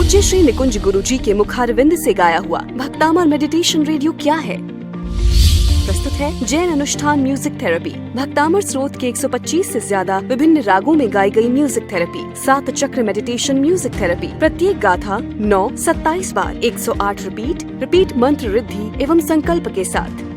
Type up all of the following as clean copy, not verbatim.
पूज्य श्री निकुंज गुरुजी के मुखारविंद से गाया हुआ भक्तामर मेडिटेशन रेडियो क्या है, प्रस्तुत है जैन अनुष्ठान म्यूजिक थेरेपी। भक्तामर स्रोत के 125 से ज्यादा विभिन्न रागों में गाई गई म्यूजिक थेरेपी, 7 चक्र मेडिटेशन म्यूजिक थेरेपी, प्रत्येक गाथा 9-27 बार, 108 रिपीट मंत्र रिद्धि एवं संकल्प के साथ।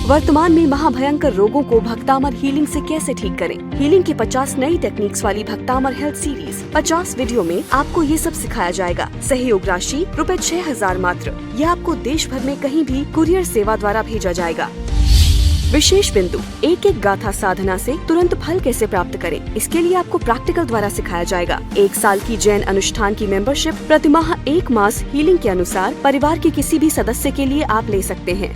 वर्तमान में महाभयंकर रोगों को भक्तामर हीलिंग से कैसे ठीक करें। हीलिंग की 50 नई टेक्निक्स वाली भक्तामर हेल्थ सीरीज, 50 वीडियो में आपको ये सब सिखाया जाएगा। सहयोग राशि ₹6000 मात्र। यह आपको देश भर में कहीं भी कुरियर सेवा द्वारा भेजा जाएगा। विशेष बिंदु, एक एक गाथा साधना से तुरंत फल कैसे प्राप्त करें, इसके लिए आपको प्रैक्टिकल द्वारा सिखाया जाएगा। 1 साल की जैन अनुष्ठान की मेंबरशिप प्रतिमाह 1 मास हीलिंग के अनुसार परिवार के किसी भी सदस्य के लिए आप ले सकते हैं।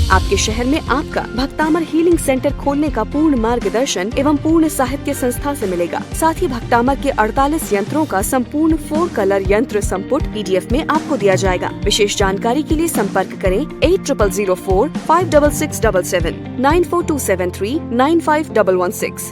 आपके शहर में आपका भक्तामर हीलिंग सेंटर खोलने का पूर्ण मार्गदर्शन एवं पूर्ण साहित्य संस्था से मिलेगा। साथ ही भक्तामर के 48 यंत्रों का संपूर्ण 4 कलर यंत्र संपुट PDF में आपको दिया जाएगा। विशेष जानकारी के लिए संपर्क करें 8004 56677 94273 95116।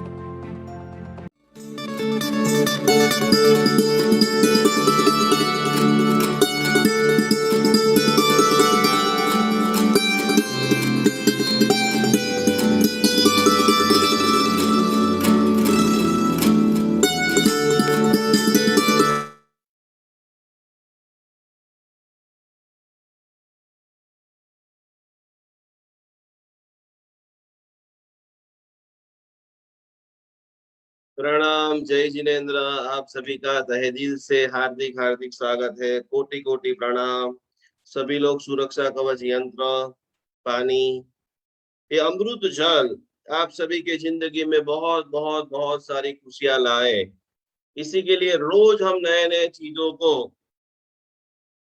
प्रणाम, जय जिनेन्द्र। आप सभी का तहे दिल से हार्दिक हार्दिक स्वागत है। कोटि कोटि प्रणाम। सभी लोग सुरक्षा कवच यंत्र, पानी, ये अमृत जल आप सभी के जिंदगी में बहुत बहुत बहुत सारी खुशियां लाए। इसी के लिए रोज हम नए नए चीजों को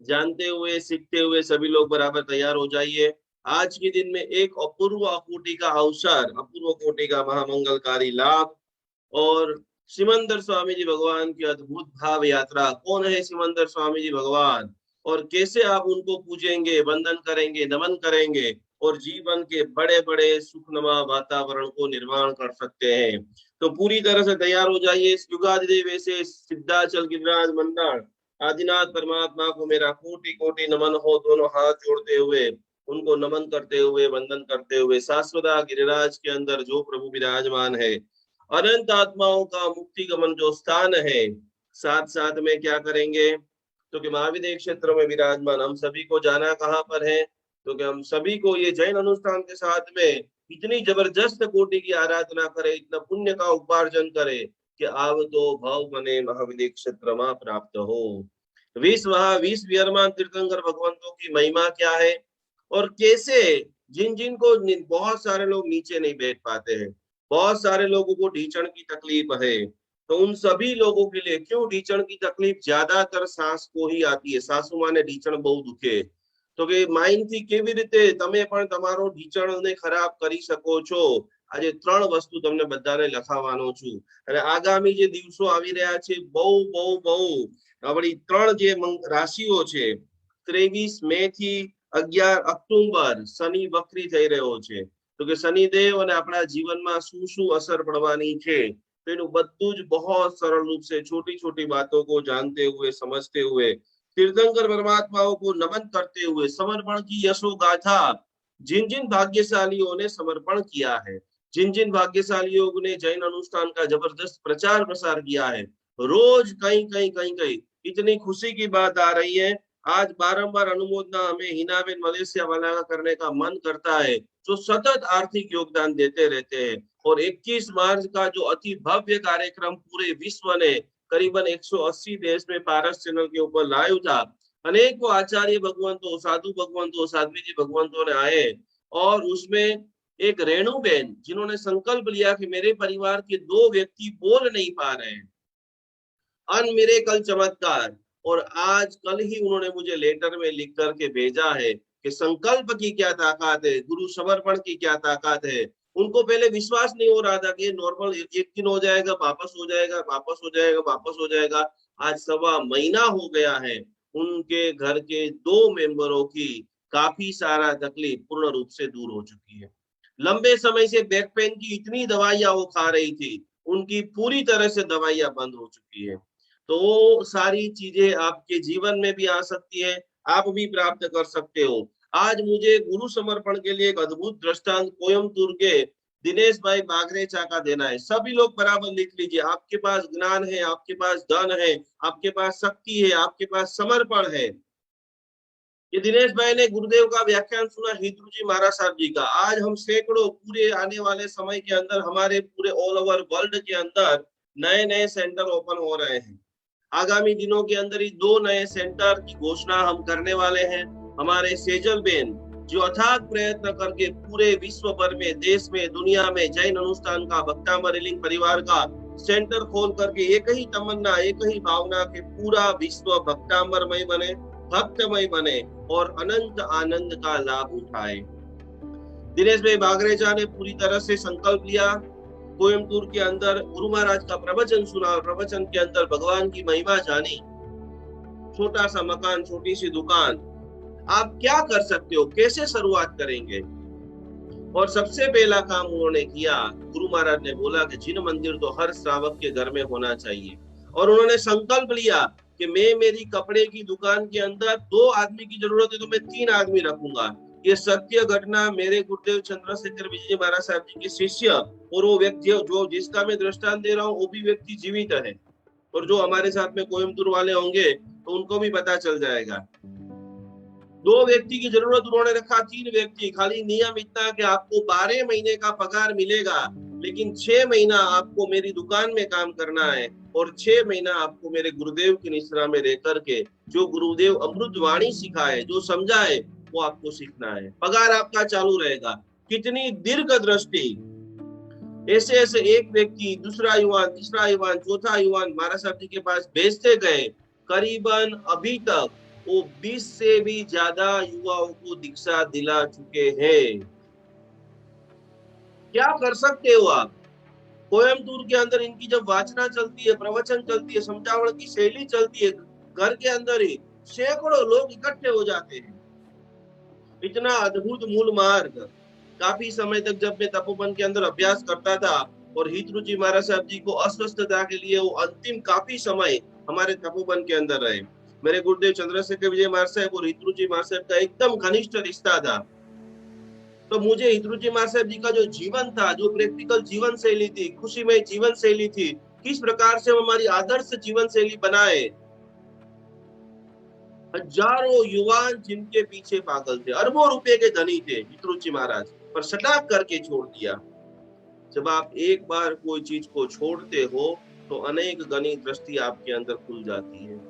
जानते हुए सीखते हुए सभी लोग बराबर तैयार हो जाइए। आज के दिन में एक अपूर्व कोटि का अवसर, अपूर्व कोटि का महामंगलकारी लाभ और सिमंदर स्वामी जी भगवान की अद्भुत भाव यात्रा। कौन है सिमंदर स्वामी जी भगवान और कैसे आप उनको पूजेंगे, वंदन करेंगे, नमन करेंगे और जीवन के बड़े बड़े सुखनुमा वातावरण को निर्माण कर सकते हैं। तो पूरी तरह से तैयार हो जाइए। युगादिदेव ऐसे सिद्धाचल गिरिराज मंडल आदिनाथ परमात्मा को मेरा कोटि कोटि नमन हो। दोनों हाथ जोड़ते हुए उनको नमन करते हुए, वंदन करते हुए, शाश्वता गिरिराज के अंदर जो प्रभु विराजमान है, अनंत आत्माओं का मुक्ति गमन जो स्थान है, साथ साथ में क्या करेंगे तो कि महाविदेह क्षेत्र में विराजमान हम सभी को जाना कहाँ पर है तो कि हम सभी को ये जैन अनुष्ठान के साथ में इतनी जबरदस्त कोटि की आराधना करे, इतना पुण्य का उपार्जन करे कि आव तो भाव मने महाविदेह क्षेत्र में प्राप्त हो। 20 वियरमान तीर्थंकर भगवंतों की महिमा क्या है और कैसे जिन जिन को बहुत सारे लोग नीचे नहीं बैठ पाते हैं, बहुत सारे लोगों को ढींचन की तकलीफ है, तो उन सभी लोगों के लिए, क्यों ढींचन की तकलीफ ज्यादातर सास को ही आती है, सासू माँ ने ढींचन बहुत दुखे तो કે માઇન્ડ થી કેવી રીતે તમે પણ તમારો ઢીંચણને ખરાબ કરી શકો છો। આજે 3 વસ્તુ તમને બધાને લખાવવાનો છું અને આગામી જે દિવસો આવી રહ્યા છે બહુ બહુ બહુ આપણી 3 જે રાશિઓ છે 23 મે થી 11 ઓક્ટોબર શનિ વક્રી થઈ રહ્યો છે તો કે શનિદેવ અને આપણા જીવનમાં શું શું અસર પડવાની છે तो इन बद्दूज बहुत सरल रूप से छोटी छोटी बातों को जानते हुए समझते हुए तीर्थंकर परमात्माओं को नमन करते हुए समर्पण की यशो गाथा जिन जिन भाग्यशालियों ने समर्पण किया है, जिन जिन भाग्यशालियों ने जैन अनुष्ठान का जबरदस्त प्रचार प्रसार किया है, रोज कहीं कहीं कहीं कहीं इतनी खुशी की बात आ रही है। आज बारंबार अनुमोदना हमें हिनाबेन मलेशिया वाला का करने का मन करता है, जो सतत आर्थिक योगदान देते रहते हैं। और 21 मार्च का जो अति भव्य कार्यक्रम पूरे विश्व ने करीबन 180 देश में पारस चैनल के ऊपर लाइव था, अनेकों आचार्य भगवंतों, साधु भगवंतों, साध्वी जी भगवंतों ने आए और उसमें एक रेणुबेन जिन्होंने संकल्प लिया कि मेरे परिवार के 2 व्यक्ति बोल नहीं पा रहे हैं, अनमिरेकल चमत्कार। और आज कल ही उन्होंने मुझे लेटर में लिख करके भेजा है कि संकल्प की क्या ताकत है, गुरु समर्पण की क्या ताकत है। उनको पहले विश्वास नहीं हो रहा था कि नॉर्मल एक दिन हो जाएगा, वापस हो जाएगा, वापस हो जाएगा, वापस हो जाएगा। आज 1.25 महीना हो गया है, उनके घर के 2 मेंबरों की काफी सारा तकलीफ पूर्ण रूप से दूर हो चुकी है। लंबे समय से बैक पेन की इतनी दवाइयां वो खा रही थी, उनकी पूरी तरह से दवाइयां बंद हो चुकी है। तो सारी चीजें आपके जीवन में भी आ सकती है, आप भी प्राप्त कर सकते हो। आज मुझे गुरु समर्पण के लिए एक अद्भुत दृष्टांत कोयम्बतूर के दिनेश भाई बागरेचा का देना है। सभी लोग बराबर लिख लीजिए। आपके पास ज्ञान है, आपके पास धन है, आपके पास शक्ति है, आपके पास समर्पण है। ये दिनेश भाई ने गुरुदेव का व्याख्यान सुना हितरू जी महाराज साहब जी का। आज हम सैकड़ों पूरे आने वाले समय के अंदर हमारे पूरे ऑल ओवर वर्ल्ड के अंदर नए नए सेंटर ओपन हो रहे हैं। आगामी दिनों के अंदर ही 2 नए सेंटर की घोषणा हम करने वाले हैं। हमारे सेजल बेन जो अथाग प्रयत्न करके पूरे विश्व भर में, देश में, दुनिया में जैन अनुष्ठान का, भक्तामर रिलिंग परिवार का सेंटर खोल करके एक ही तमन्ना, एक ही भावना के पूरा विश्व भक्तामरमय बने, भक्तमय बने और अनंत आनंद का लाभ उठाए। दिनेश भाई बागरेचा ने पूरी तरह से संकल्प लिया। कोयम्बतूर के अंदर गुरु महाराज का प्रवचन सुना और प्रवचन के अंदर भगवान की महिमा जानी। छोटा सा मकान, छोटी सी दुकान, आप क्या कर सकते हो, कैसे शुरुआत करेंगे? और सबसे पहला काम उन्होंने किया, गुरु महाराज ने बोला कि जिन मंदिर तो हर श्रावक के घर में होना चाहिए। और उन्होंने संकल्प लिया कि मैं मेरी कपड़े की दुकान के अंदर 2 आदमी की जरूरत है तो मैं 3 आदमी रखूंगा। ये सत्य घटना मेरे गुरुदेव चंद्रशेखर विजय महाराज साहब जी के शिष्य और वो व्यक्ति जो जिसका मैं दृष्टांत दे रहा हूँ वो भी व्यक्ति जीवित है, और जो हमारे साथ में कोयम्बतूर वाले होंगे तो उनको भी पता चल जाएगा। 2 व्यक्ति की जरूरत उन्होंने रखा, 3 व्यक्ति। खाली नियम इतना कि आपको 12 महीने का पगार मिलेगा, लेकिन 6 महीना आपको मेरी दुकान में काम करना है और 6 महीना आपको मेरे गुरुदेव की निश्रा में रह करके जो गुरुदेव अमृत वाणी सिखाए, जो समझाए, वो आपको सीखना है। पगार आपका चालू रहेगा। कितनी दीर्घ दृष्टि! ऐसे ऐसे एक व्यक्ति, दूसरा युवान, तीसरा युवान, चौथा युवान महाराज साहब जी के पास भेजते गए। करीबन अभी तक वो 20 से भी ज्यादा युवाओं को दीक्षा दिला चुके हैं। क्या कर सकते हो आप? कोयम्बतूर के अंदर इनकी जब वाचना चलती है, प्रवचन चलती है, समझावड़ की शैली चलती है, घर के अंदर ही सैकड़ों लोग इकट्ठे हो जाते हैं। इतना अद्भुत मूल मार्ग। काफी समय तक जब मैं तपोवन के अंदर अभ्यास करता था और हितरू जी महाराज साहब जी को अस्वस्थता के लिए वो अंतिम काफी समय हमारे तपोवन के अंदर रहे। मेरे गुरुदेव चंद्रशेखर विजय महाराज साहब और हितरू जी महाराज साहब का एकदम घनिष्ठ रिश्ता था। तो मुझे हितरू जी महाराज साहब जी का जो जीवन था, जो प्रैक्टिकल जीवन शैली थी, खुशीमय जीवन शैली थी, किस प्रकार से हमारी आदर्श जीवन शैली बनाए। हजारों युवान जिनके पीछे पागल थे, अरबों रुपए के धनी थे हितरू जी महाराज, पर सटाक करके छोड़ दिया। जब आप एक बार कोई चीज को छोड़ते हो तो अनेक गनी दृष्टि आपके अंदर खुल जाती है।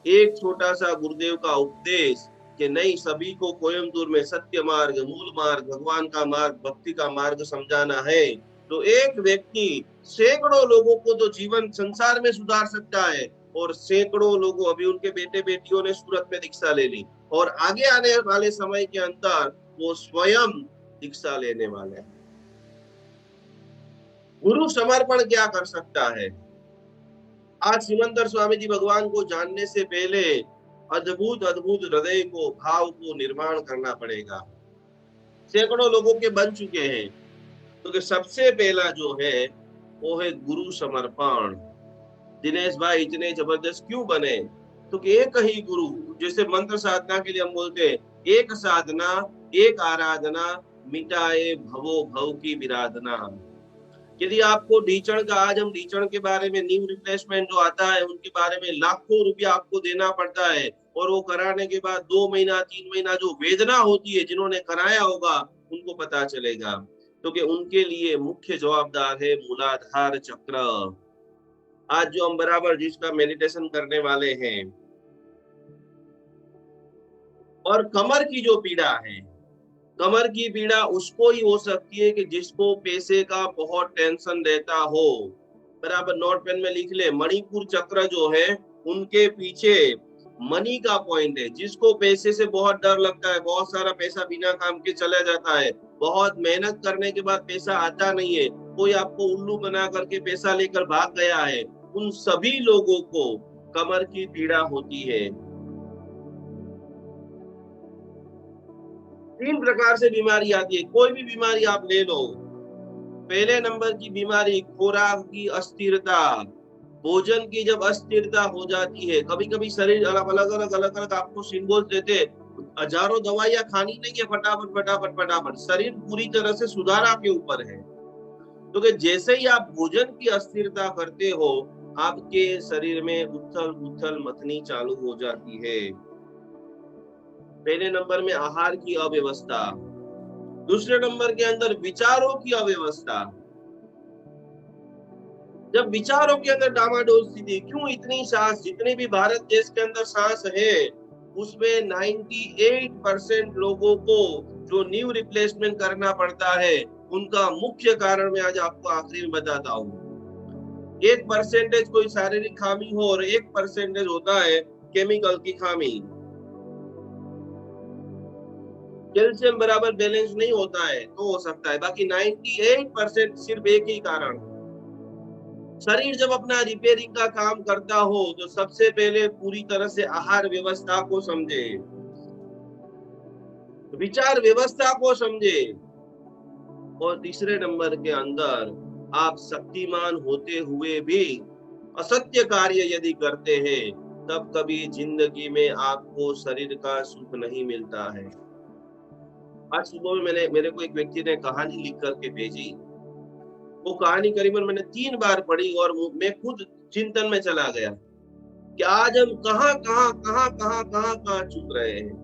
एक छोटा सा गुरुदेव का उपदेश कि नहीं, सभी को कोयम्बतूर में सत्य मार्ग, मूल मार्ग, भगवान का मार्ग, भक्ति का मार्ग समझाना है, तो एक व्यक्ति सैकड़ों लोगों को तो जीवन संसार में सुधार सकता है और सैकड़ों लोगों, अभी उनके बेटे बेटियों ने सूरत में दीक्षा ले ली और आगे आने वाले समय के अंदर वो स्वयं दीक्षा लेने वाले हैं। गुरु समर्पण क्या कर सकता है? आज सिमंदर स्वामी जी भगवान को जानने से पहले अद्भुत अद्भुत हृदय को, भाव को निर्माण करना पड़ेगा। सैकड़ों लोगों के बन चुके हैं, तो सबसे पहला जो है वो है गुरु समर्पण। दिनेश भाई इतने जबरदस्त क्यों बने? तो एक ही गुरु, जैसे मंत्र साधना के लिए हम बोलते हैं, एक साधना, एक आराधना, मिटाए भवो भव की विराधना। यदि आपको ढीचण का, आज हम ढीचण के बारे में, नीव रिप्लेसमेंट जो आता है उनके बारे में लाखों रुपया आपको देना पड़ता है, और वो कराने के बाद 2 महीना 3 महीना जो वेदना होती है, जिन्होंने कराया होगा उनको पता चलेगा। तो कि उनके लिए मुख्य जवाबदार है मूलाधार चक्र। आज जो हम बराबर जिसका मेडिटेशन करने वाले हैं, और कमर की जो पीड़ा है, कमर की पीड़ा उसको ही हो सकती है कि जिसको पैसे का बहुत टेंशन रहता हो। बराबर नोट पेन में लिख ले, मणिपुर चक्र जो है उनके पीछे मनी का पॉइंट है। जिसको पैसे से बहुत डर लगता है, बहुत सारा पैसा बिना काम के चला जाता है, बहुत मेहनत करने के बाद पैसा आता नहीं है, कोई आपको उल्लू बना करके पैसा लेकर भाग गया है, उन सभी लोगों को कमर की पीड़ा होती है। 3 प्रकार से बीमारी आती है, कोई भी बीमारी आप ले लो। पहले नंबर की बीमारी खुराक की अस्थिरता। भोजन की जब अस्थिरता हो जाती है, कभी कभी शरीर अलग अलग आपको सिंबल देते, हजारों दवाइयां खानी नहीं है, फटाफट फटाफट फटाफट, शरीर पूरी तरह से सुधारा के ऊपर है। तो कि जैसे ही आप भोजन की अस्थिरता करते हो, आपके शरीर में उथल उथल मथनी चालू हो जाती है। पहले नंबर में आहार की अव्यवस्था, दूसरे नंबर के अंदर विचारों की अव्यवस्था। जब विचारों के अंदर डामाडोल स्थिति, क्यों इतनी सांस, जितनी भी भारत देश के अंदर सांस है उसमें 98% लोगों को जो न्यू रिप्लेसमेंट करना पड़ता है, उनका मुख्य कारण मैं आज आपको आखिरी में बताता हूँ। 1% कोई शारीरिक खामी हो और 1% होता है केमिकल की खामी। कैल्शियम बराबर बैलेंस नहीं होता है तो हो सकता है, बाकी 98% सिर्फ एक ही कारण। शरीर जब अपना रिपेयरिंग का काम करता हो तो सबसे पहले पूरी तरह से आहार व्यवस्था को समझे, विचार व्यवस्था को समझे, और तीसरे नंबर के अंदर आप शक्तिमान होते हुए भी असत्य कार्य यदि करते हैं, तब कभी जिंदगी में आपको शरीर का सुख नहीं मिलता है। आज सुबह में मेरे को एक व्यक्ति ने कहानी लिख करके भेजी। वो कहानी करीबन मैंने 3 बार पढ़ी और मैं खुद चिंतन में चला गया कि आज हम कहां चुक रहे हैं।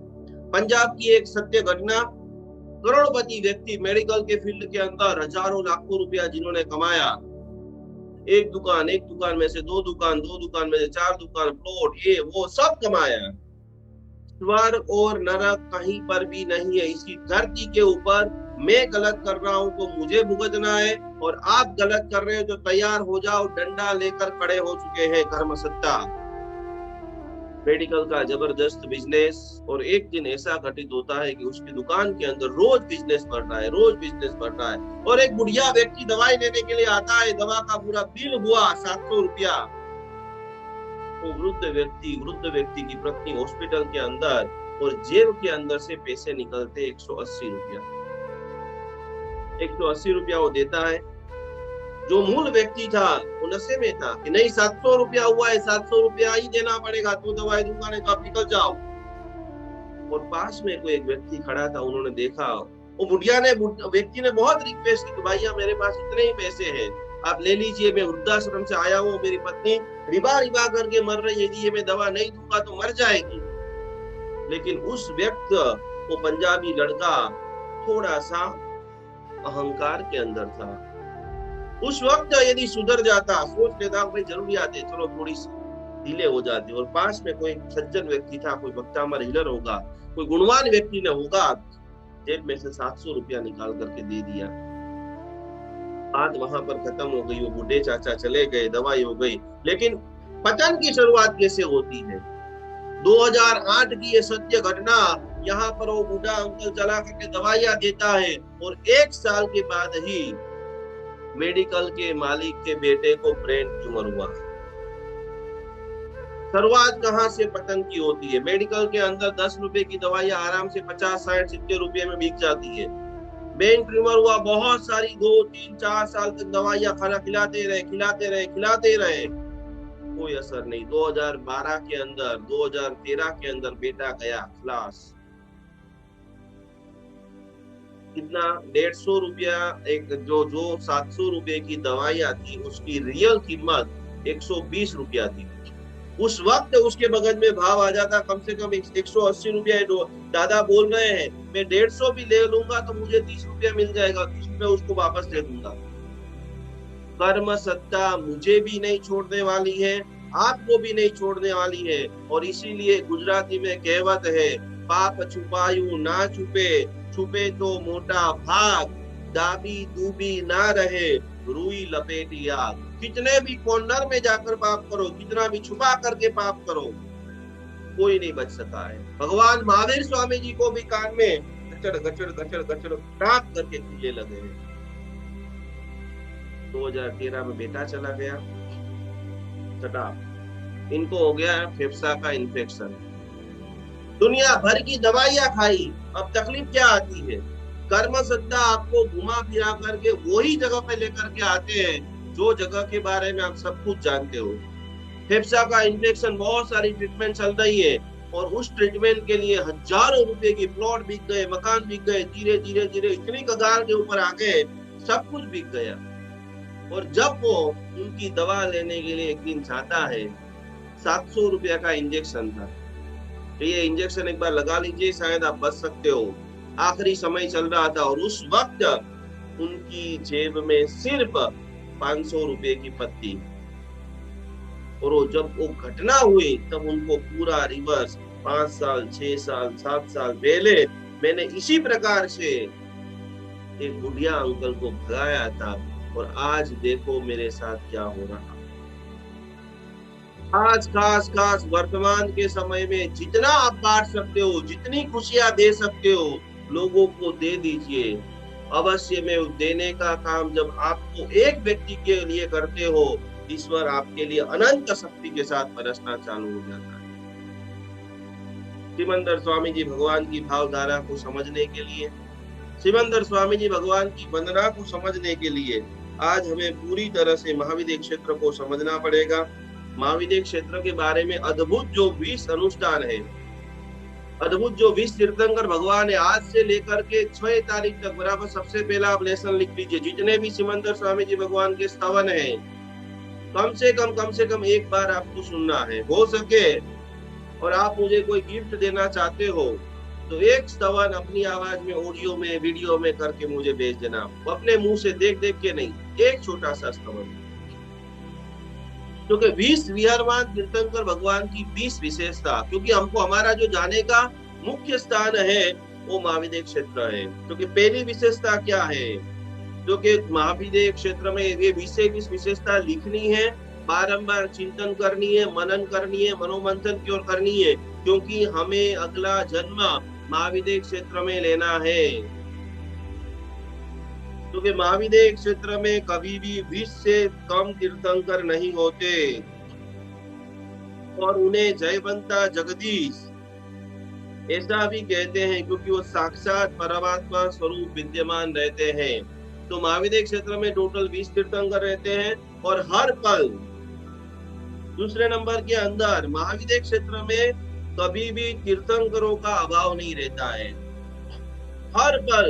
पंजाब की एक सत्य घटना, करोड़पति व्यक्ति मेडिकल के फील्ड के अंदर हजारों लाखों रुपया जिन्होंने कमाया, एक दुकान में से 2 दुकान, 2 दुकान में से 4 दुकान, प्लॉट, ये वो सब कमाया। स्वर्ग और नरक कहीं पर भी नहीं है इसी धरती के ऊपर। मैं गलत कर रहा हूं तो मुझे भुगतना है, और आप गलत कर रहे हो तो तैयार हो जाओ, डंडा लेकर खड़े हो चुके हैं कर्म सत्ता। मेडिकल का जबरदस्त बिजनेस, और एक दिन ऐसा घटित होता है कि उसकी दुकान के अंदर रोज बिजनेस बढ़ रहा है, और एक बुढ़िया व्यक्ति दवाई लेने के लिए आता है, दवा का पूरा बिल हुआ 700 रुपया। तो वृद्ध व्यक्ति की पत्नी हॉस्पिटल के अंदर, और जेब के अंदर से पैसे निकलते 180 रुपया। 180 रुपया वो देता है। जो मूल व्यक्ति था वो नशे में था कि नहीं 700 रुपया हुआ है, 700 रुपया ही देना पड़ेगा, तो दवाई दूंगा नहीं तो आप निकल जाओ। और पास में कोई एक व्यक्ति खड़ा था, उन्होंने देखा, वो व्यक्ति ने बहुत रिक्वेस्ट की, भैया मेरे पास इतने ही पैसे हैं, आप ले लीजिए, मैं वृद्धाश्रम से आया हूँ, मेरी पत्नी रिबा करके मर रही है, यदि मैं दवा नहीं दूंगा तो मर जाएगी। लेकिन उस व्यक्ति, वो पंजाबी लड़का, थोड़ा सा अहंकार के अंदर था। उस वक्त यदि सुधर जाता, सोच लेता भाई जरूरियात है, चलो थोड़ी सी ढीले हो जाते, और पास में कोई सज्जन व्यक्ति था, कोई भक्तामर हीलर होगा, कोई गुणवान व्यक्ति ने होगा, जेब में से 700 रुपया निकाल करके दे दिया। बात वहां पर खत्म हो गई, वो बूढ़े चाचा चले गए, दवाई हो गई। लेकिन पतन की शुरुआत कैसे होती है? 2008 की ये सत्य घटना, यहाँ पर वो बूढ़ा अंकल चला करके दवाइयां देता है, और 1 साल के बाद ही मेडिकल के मालिक के बेटे को ब्रेन ट्यूमर हुआ। शुरुआत कहां से पतन की होती है? मेडिकल के अंदर 10 रुपए की दवाइयां आराम से 50, 60, 70 रुपए में बिक जाती है। ब्रेन ट्यूमर हुआ, बहुत सारी 2, 3, 4 साल तक दवाइयां खाना खिलाते रहे, कोई असर नहीं। 2012 के अंदर, 2013 के अंदर बेटा गया खलास। कितना? 150 रुपया। एक जो 700 रुपए की दवाइयां थी, उसकी रियल कीमत 120 रुपया थी। उस वक्त उसके बगल में भाव आ जाता कम से कम 180 रुपया। दादा बोल रहे हैं मैं 150 भी ले लूंगा तो मुझे 30 रुपया मिल जाएगा, 30 रुपया उसको वापस दे दूंगा। कर्म सत्ता मुझे भी नहीं छोड़ने वाली है, आपको भी नहीं छोड़ने वाली है। और इसीलिए गुजराती में कहावत है, पाप छुपायू ना छुपे, छुपे तो मोटा भाग, दाबी दूबी ना रहे, रुई लपेटी आग। कितने भी कॉर्नर में जाकर पाप करो, कितना भी छुपा करके पाप करो, कोई नहीं बच सका है। भगवान महावीर स्वामी जी को भी कान में गचड़ गचड़ गचड़ गचड़ टाक करके कीड़े लगे हैं। 2013 में बेटा चला गया, इनको हो गया फेफड़ा का इन्फेक्शन, दुनिया भर की दवाइयां खाई। अब तकलीफ क्या आती है? कर्म सत्ता आपको घुमा फिरा करके वही जगह पे लेकर के आते हैं जो जगह के बारे में आप सब कुछ जानते हो। फेफसा का इंफेक्शन, बहुत सारी ट्रीटमेंट चल रही है और उस ट्रीटमेंट के लिए हजारों रुपए की प्लॉट बिक गए, मकान बिक गए, धीरे धीरे धीरे इतनी कगार के ऊपर आ गए, सब कुछ बिक गया। और जब वो उनकी दवा लेने के लिए एक दिन जाता है, 700 रुपया का इंजेक्शन था। तो ये इंजेक्शन एक बार लगा लीजिए, शायद आप बच सकते हो। आखिरी समय चल रहा था और उस वक्त उनकी जेब में सिर्फ 500 रुपए की पत्ती। और वो जब वो घटना हुई तब उनको पूरा रिवर्स 5 साल, 6 साल, 7 साल पहले मैंने इसी प्रकार से एक बुढ़िया अंकल को भगाया था और आज देखो मेरे साथ क्या हो रहा। आज खास वर्तमान के समय में जितना आप बांट सकते हो, जितनी खुशियां दे सकते हो, लोगों को दे दीजिए। अवश्य में देने का काम जब आपको एक व्यक्ति के लिए करते हो, ईश्वर आपके लिए अनंत शक्ति के साथ बरसना चालू हो जाता है। सिमंदर स्वामी जी भगवान की भावधारा को समझने के लिए, सिमंदर स्वामी जी भगवान की वंदना को समझने के लिए आज हमें पूरी तरह से महाविद्य क्षेत्र को समझना पड़ेगा। महाविद्य क्षेत्र के बारे में अद्भुत जो 20 अनुष्ठान है, अद्भुत जो 20 तीर्थंकर भगवान है, आज से लेकर के 6 तारीख तक बराबर सबसे पहला आप लेसन लिख लीजिए। जितने भी सिमंदर स्वामी जी भगवान के स्तवन है, कम से कम एक बार आपको सुनना है। हो सके और आप मुझे कोई गिफ्ट देना चाहते हो तो एक स्तवन अपनी आवाज में, ऑडियो में, वीडियो में करके मुझे भेज देना। अपने मुंह से देख देख के नहीं, एक छोटा सा स्तवन। क्योंकि 20 विहरमान तीर्थंकर भगवान की 20 विशेषता, क्योंकि हमको हमारा जो जाने का मुख्य स्थान है वो महाविद्य क्षेत्र है। क्योंकि पहली विशेषता क्या है, क्योंकि महाविद्य क्षेत्र में ये 20 विशेषता लिखनी है, बारंबार चिंतन करनी है, मनन करनी है, मनोमंथन की ओर करनी है, क्योंकि हमें अगला जन्म महाविद्य क्षेत्र में लेना है। क्योंकि महाविद्य क्षेत्र में कभी भी 20 से कम तीर्थंकर नहीं होते और उन्हें जयवंता जगदीश ऐसा भी कहते हैं, क्योंकि वो साक्षात परमात्मा स्वरूप विद्यमान रहते हैं। तो महाविद्य क्षेत्र में टोटल 20 तीर्थंकर रहते हैं और हर पल, दूसरे नंबर के अंदर महाविद्य क्षेत्र में कभी भी तीर्थंकरों का अभाव नहीं रहता है। हर पल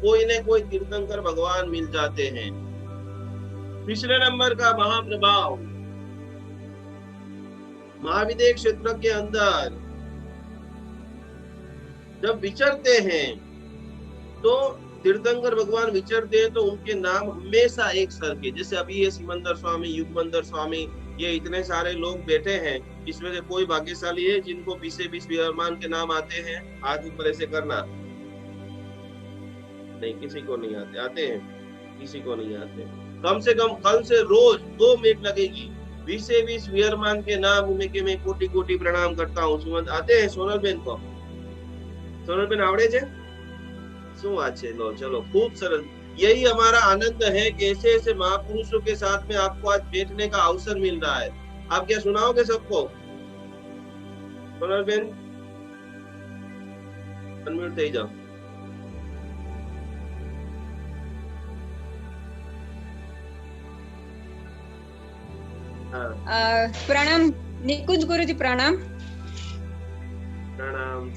कोई न कोई तीर्थंकर भगवान मिल जाते हैं। तीसरे नंबर का महाप्रभाव, महाविद्य क्षेत्र के अंदर जब विचरते हैं तो तीर्थंकर भगवान विचरते हैं तो उनके नाम हमेशा एक सर के, जैसे अभी ये सिमंदर स्वामी, युगमंदर स्वामी, ये इतने सारे लोग बैठे हैं, इसमें से कोई भाग्यशाली है जिनको 20 विहरमान के नाम आते हैं? हाथ ऊपर ऐसे करना। नहीं, किसी को नहीं आते। आते हैं? किसी को नहीं आते। कम से कम कल से रोज 2 मिनट लगेगी। 20 विहरमान के नाम उनके मैं कोटि कोटि प्रणाम करता हूँ। सुमंत आते हैं? सोनल बेन को, सोनल बेन आवड़े छे? શું વાત છે? लो चलो, खूब सरल। यही हमारा आनंद है कि ऐसे ऐसे महापुरुषों के साथ में आपको आज बैठने का अवसर मिल रहा है। आप क्या सुनाओगे सबको? सोनल बेन अनम्यूट થઈ જાઓ। प्रणाम निकुंज गुरुजी, प्रणाम। प्रणाम।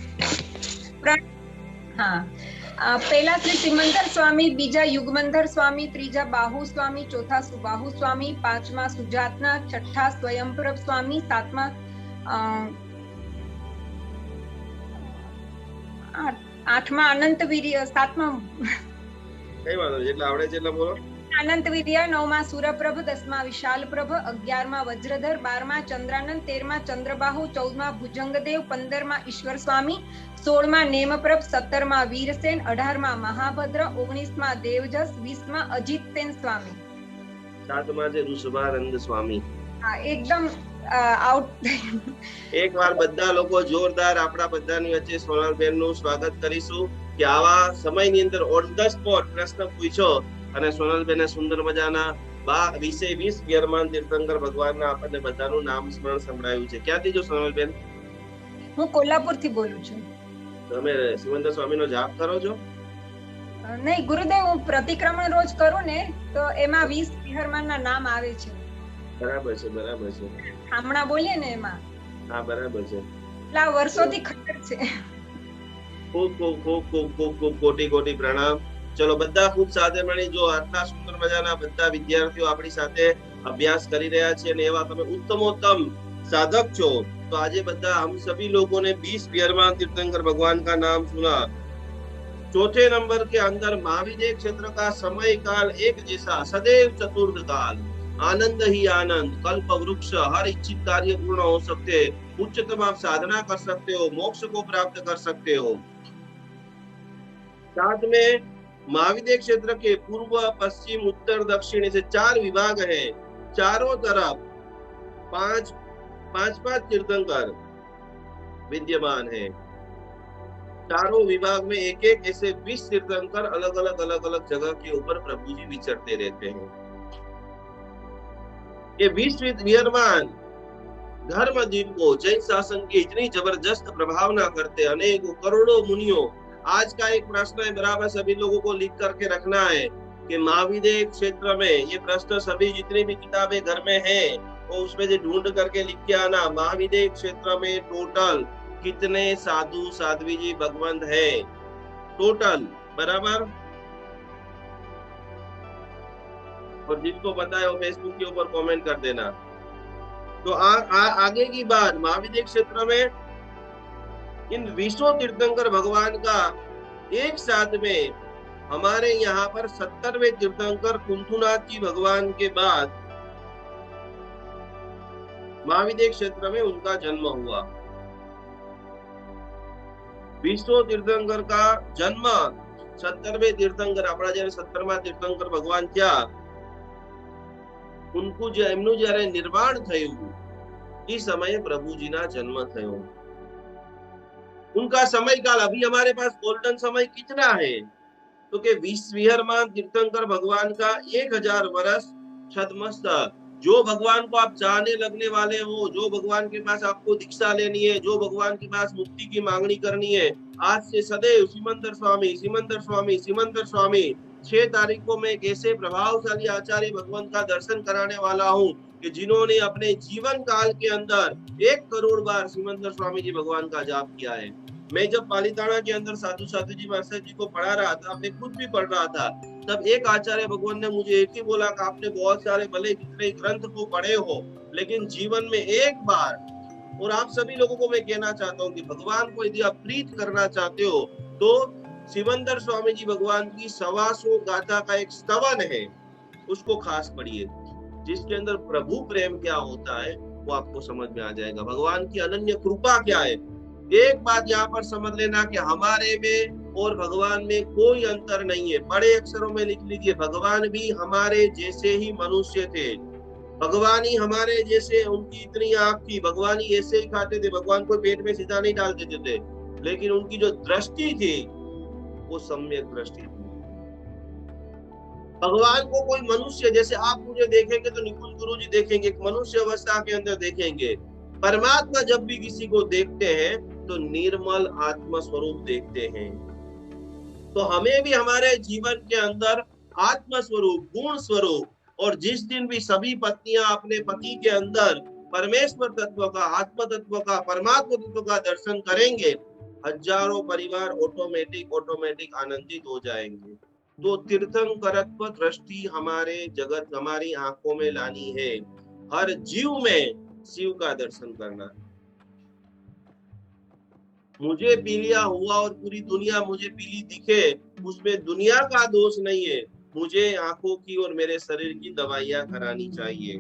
हाँ, पहला श्री सिमंदर स्वामी, बीजा युगमंधर स्वामी, तीजा बाहु स्वामी, चौथा सुबाहु स्वामी, पांचमा सुजातना, छठा स्वयंप्रभ स्वामी, सातमा आठमा अनंत वीर्य, सातमा કઈ વાંધો નહીં, જેટલા આવડે છે એટલા બોલો। अनंत वीर्य, 9मा सूर्यप्रभ, 10मा विशाल प्रभ, 11मा वज्रधर, 12मा चंद्रानंद, 13मा चंद्रबाहु, 14मा भुजंगदेव, 15मा ईश्वर स्वामी, 16मा नेमप्रभ, 17मा वीरसेन, 18मा महाभद्र, 19मा देवजस, 20मा अजितसेन स्वामी, 7मा છે ઋષભાનંદ સ્વામી। हाँ, एकदम आउट। એક વાર બધા લોકો જોરદાર આપણા બધાની વચ્ચે સોનલબેન નું સ્વાગત કરીશું કે આવા સમયની અંદર ઓન ધ સ્પોટ પ્રશ્ન પૂછ્યો અને સોનલબેને સુંદર મજાના 20 વિહરમાન તીર્થંકર ભગવાનના આપણને બધાનું નામ સ્મરણ સંભળાવ્યું છે। ક્યાંથી છો સોનલબેન? હું કોલ્હાપુર થી બોલું છું। તમે સિમંદર સ્વામીનો જાપ કરો છો? નહીં ગુરુદેવ, હું પ્રતિક્રમણ રોજ કરું ને તો એમાં 20 વિહરમાનના નામ આવે છે. બરાબર છે, બરાબર છે. ઠામણા બોલીએ ને એમાં. હા, બરાબર છે. એટલા વર્ષોથી ખબર છે. ખૂબ ખૂબ ખૂબ ખૂબ ખૂબ ખૂબ કોટી કોટી પ્રણામ. ચલો બધા ખૂબ સાથે મળી, જો આટલા સુંદર મજાના બધા વિદ્યાર્થીઓ આપણી સાથે અભ્યાસ કરી રહ્યા છે અને એવા તમે ઉત્તમોત્તમ साधक છો, तो આજે બધા हम सभी लोगों ने 20 विहरमान तीर्थंकर भगवान का नाम सुना. चौथे नंबर के अंदर महाविद्य क्षेत्र का समय काल एक जैसा, सदैव चतुर्थ काल, आनंद ही आनंद, कल्प वृक्ष, हर इच्छित कार्य पूर्ण हो सकते, उच्चतम आप साधना कर सकते हो, मोक्ष को प्राप्त कर सकते हो. साथ में महाविद्य क्षेत्र के पूर्व पश्चिम उत्तर दक्षिण से 4 विभाग है. चारों तरफ पांच तीर्थंकर विद्यमान है. चारों विभाग में एक एक ऐसे 20 तीर्थंकर अलग अलग जगह के ऊपर प्रभु जी विचरते रहते हैं. ये 20 विहरमान धर्मदीप को जैन शासन की इतनी जबरदस्त प्रभावना करते, अनेकों करोड़ों मुनियों. आज का एक प्रश्न है, बराबर सभी लोगों को लिख करके रखना है कि महाविद्य क्षेत्र में, ये प्रश्न सभी जितनी भी किताबें घर में है वो उसमें से ढूंढ करके लिख के आना. महाविद्य क्षेत्र में टोटल कितने साधु साध्वी जी भगवंत है टोटल, बराबर. और जिसको पता है वो फेसबुक के ऊपर कमेंट कर देना. तो आगे की बात, महाविद्य क्षेत्र में इन 20 तीर्थंकर भगवान का एक साथ में हमारे यहाँ पर 70वें तीर्थंकर कुंथुनाथ जी भगवान के बाद महाविद्य क्षेत्र में उनका जन्म हुआ. 20 तीर्थंकर का जन्म 70वें तीर्थंकर, अपना जયારે 17મા तीर्थंकर भगवान થયા, उनको એમનું જ્યારે નિર્વાણ થયું એ સમયે પ્રભુજીના જન્મ થયો. उनका समय काल, अभी हमारे पास गोल्डन समय कितना है तो के 20 विहरमान तीर्थंकर भगवान का 1000 वर्ष छद्मस्तक. जो भगवान को आप चाहने लगने वाले हो, जो भगवान के पास आपको दीक्षा लेनी है, जो भगवान के पास मुक्ति की मांगनी करनी है, आज से सदैव सिमंदर स्वामी सिमंदर स्वामी सिमंदर स्वामी 6 तारीख को मैं एक ऐसे प्रभावशाली आचार्य भगवान का दर्शन कराने वाला हूँ कि जिन्होंने अपने जीवन काल के अंदर 1 करोड़ बार सिमंदर स्वामी जी भगवान का जाप किया है. मैं जब पालीताना के अंदर साधु साधु जी मास्टर जी को पढ़ा रहा था, मैं खुद भी पढ़ रहा था, तब एक आचार्य भगवान ने मुझे एक ही बोला कि आपने बहुत सारे भले कितने ग्रंथ को पढ़े हो, लेकिन जीवन में एक बार, और आप सभी लोगों को मैं कहना चाहता हूँ कि भगवान को यदि आप प्रीत करना चाहते हो तो सिमंदर स्वामी जी भगवान की 125 गाथा का एक स्तवन है, उसको खास पढ़िए. जिसके अंदर प्रभु प्रेम क्या होता है वो आपको समझ में आ जाएगा, भगवान की अनन्य कृपा क्या है. एक बात यहाँ पर समझ लेना कि हमारे में और भगवान में कोई अंतर नहीं है. बड़े अक्षरों में लिख लीजिए, भगवान भी हमारे जैसे ही मनुष्य थे, भगवान ही हमारे जैसे, उनकी इतनी आंख थी, भगवान ही ऐसे ही खाते थे, भगवान को पेट में सीधा नहीं डाल देते थे, लेकिन उनकी जो दृष्टि थी वो सम्यक दृष्टि थी. भगवान को कोई मनुष्य, जैसे आप मुझे देखेंगे तो निकुंज गुरु जी देखेंगे, एक मनुष्य अवस्था के अंदर देखेंगे. परमात्मा जब भी किसी को देखते हैं तो निर्मल आत्म स्वरूप देखते हैं. तो हमें भी हमारे जीवन के अंदर आत्म स्वरूप, गुण स्वरूप, और जिस दिन भी सभी पत्नियां अपने पति के अंदर परमेश्वर तत्व का, आत्म तत्व का, परमात्मा तत्व का दर्शन करेंगे, हजारों परिवार ऑटोमेटिक आनंदित हो जाएंगे. तो तीर्थंकरत्व दृष्टि हमारे जगत, हमारी आंखों में लानी है. हर जीव में शिव का दर्शन करना. मुझे पीलिया हुआ और पूरी दुनिया मुझे पीली दिखे, उसमें दुनिया का दोष नहीं है, मुझे आंखों की और मेरे शरीर की दवाइयां करानी चाहिए.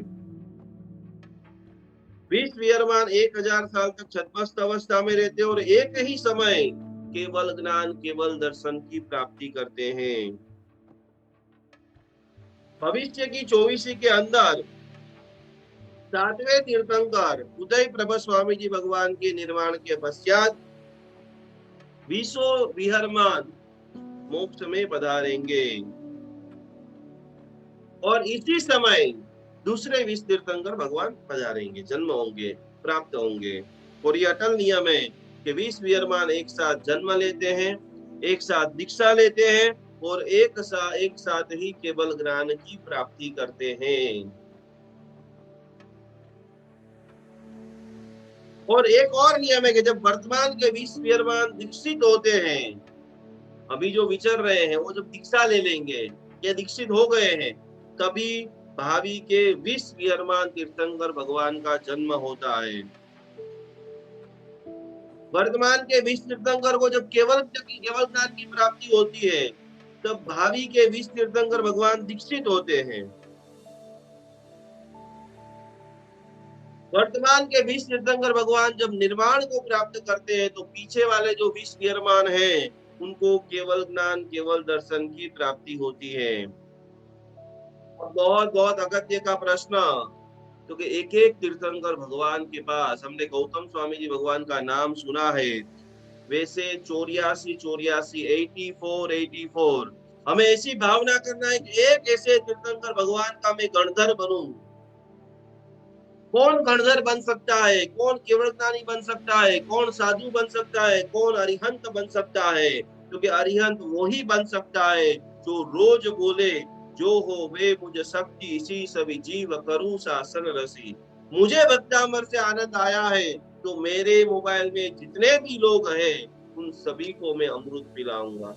20 विहरमान 1000 साल तक छद्मस्त अवस्था में रहते और एक ही समय केवल ज्ञान, केवल दर्शन की प्राप्ति करते हैं. भविष्य की 24 के अंदर 7वें तीर्थंकर उदय प्रभ स्वामी जी भगवान के निर्माण के पश्चात 20 विहरमान मोक्ष में पधारेंगे और इसी समय दूसरे 20 तीर्थंकर भगवान पधारेंगे, जन्म होंगे, प्राप्त होंगे. और ये अटल नियम है कि 20 विहरमान एक साथ जन्म लेते हैं, एक साथ दीक्षा लेते हैं और एक साथ ही केवल ज्ञान की प्राप्ति करते हैं। और एक और नियम है कि जब वर्तमान के 20 विद्यमान दीक्षित होते हैं, अभी जो विचर रहे हैं वो जब दीक्षा ले लेंगे या दीक्षित हो गए हैं, तभी भावी के 20 विद्यमान तीर्थंकर भगवान का जन्म होता है। वर्तमान के 20 तीर्थंकर को जब केवल ज्ञान की प्राप्ति होती है, तब भावी के 20 तीर्थंकर भगवान दीक्षित होते हैं। वर्तमान के 20 तीर्थंकर भगवान जब निर्वाण को प्राप्त करते हैं, तो पीछे वाले जो 20 विद्यमान हैं, उनको केवल ज्ञान, केवल दर्शन की प्राप्ति होती है। बहुत बहुत अगत्य का प्रश्न, क्योंकि एक एक तीर्थंकर भगवान के पास, हमने गौतम स्वामी जी भगवान का नाम सुना है, वैसे 84 हमें ऐसी भावना करना है कि एक ऐसे तीर्थंकर भगवान का मैं गणधर बनूं। कौन गणधर बन सकता है, कौन केवल ज्ञानी बन सकता है, कौन साधु बन सकता है, कौन अरिहंत बन सकता है? क्योंकि अरिहंत वो ही बन सकता है जो रोज बोले, जो हो वे मुझे शक्ति, इसी सभी जीव करूं शासन रसी। मुझे भक्तामर से आनंद आया है, तो मेरे मोबाइल में जितने भी लोग हैं, उन सभी को मैं अमृत पिलाऊंगा।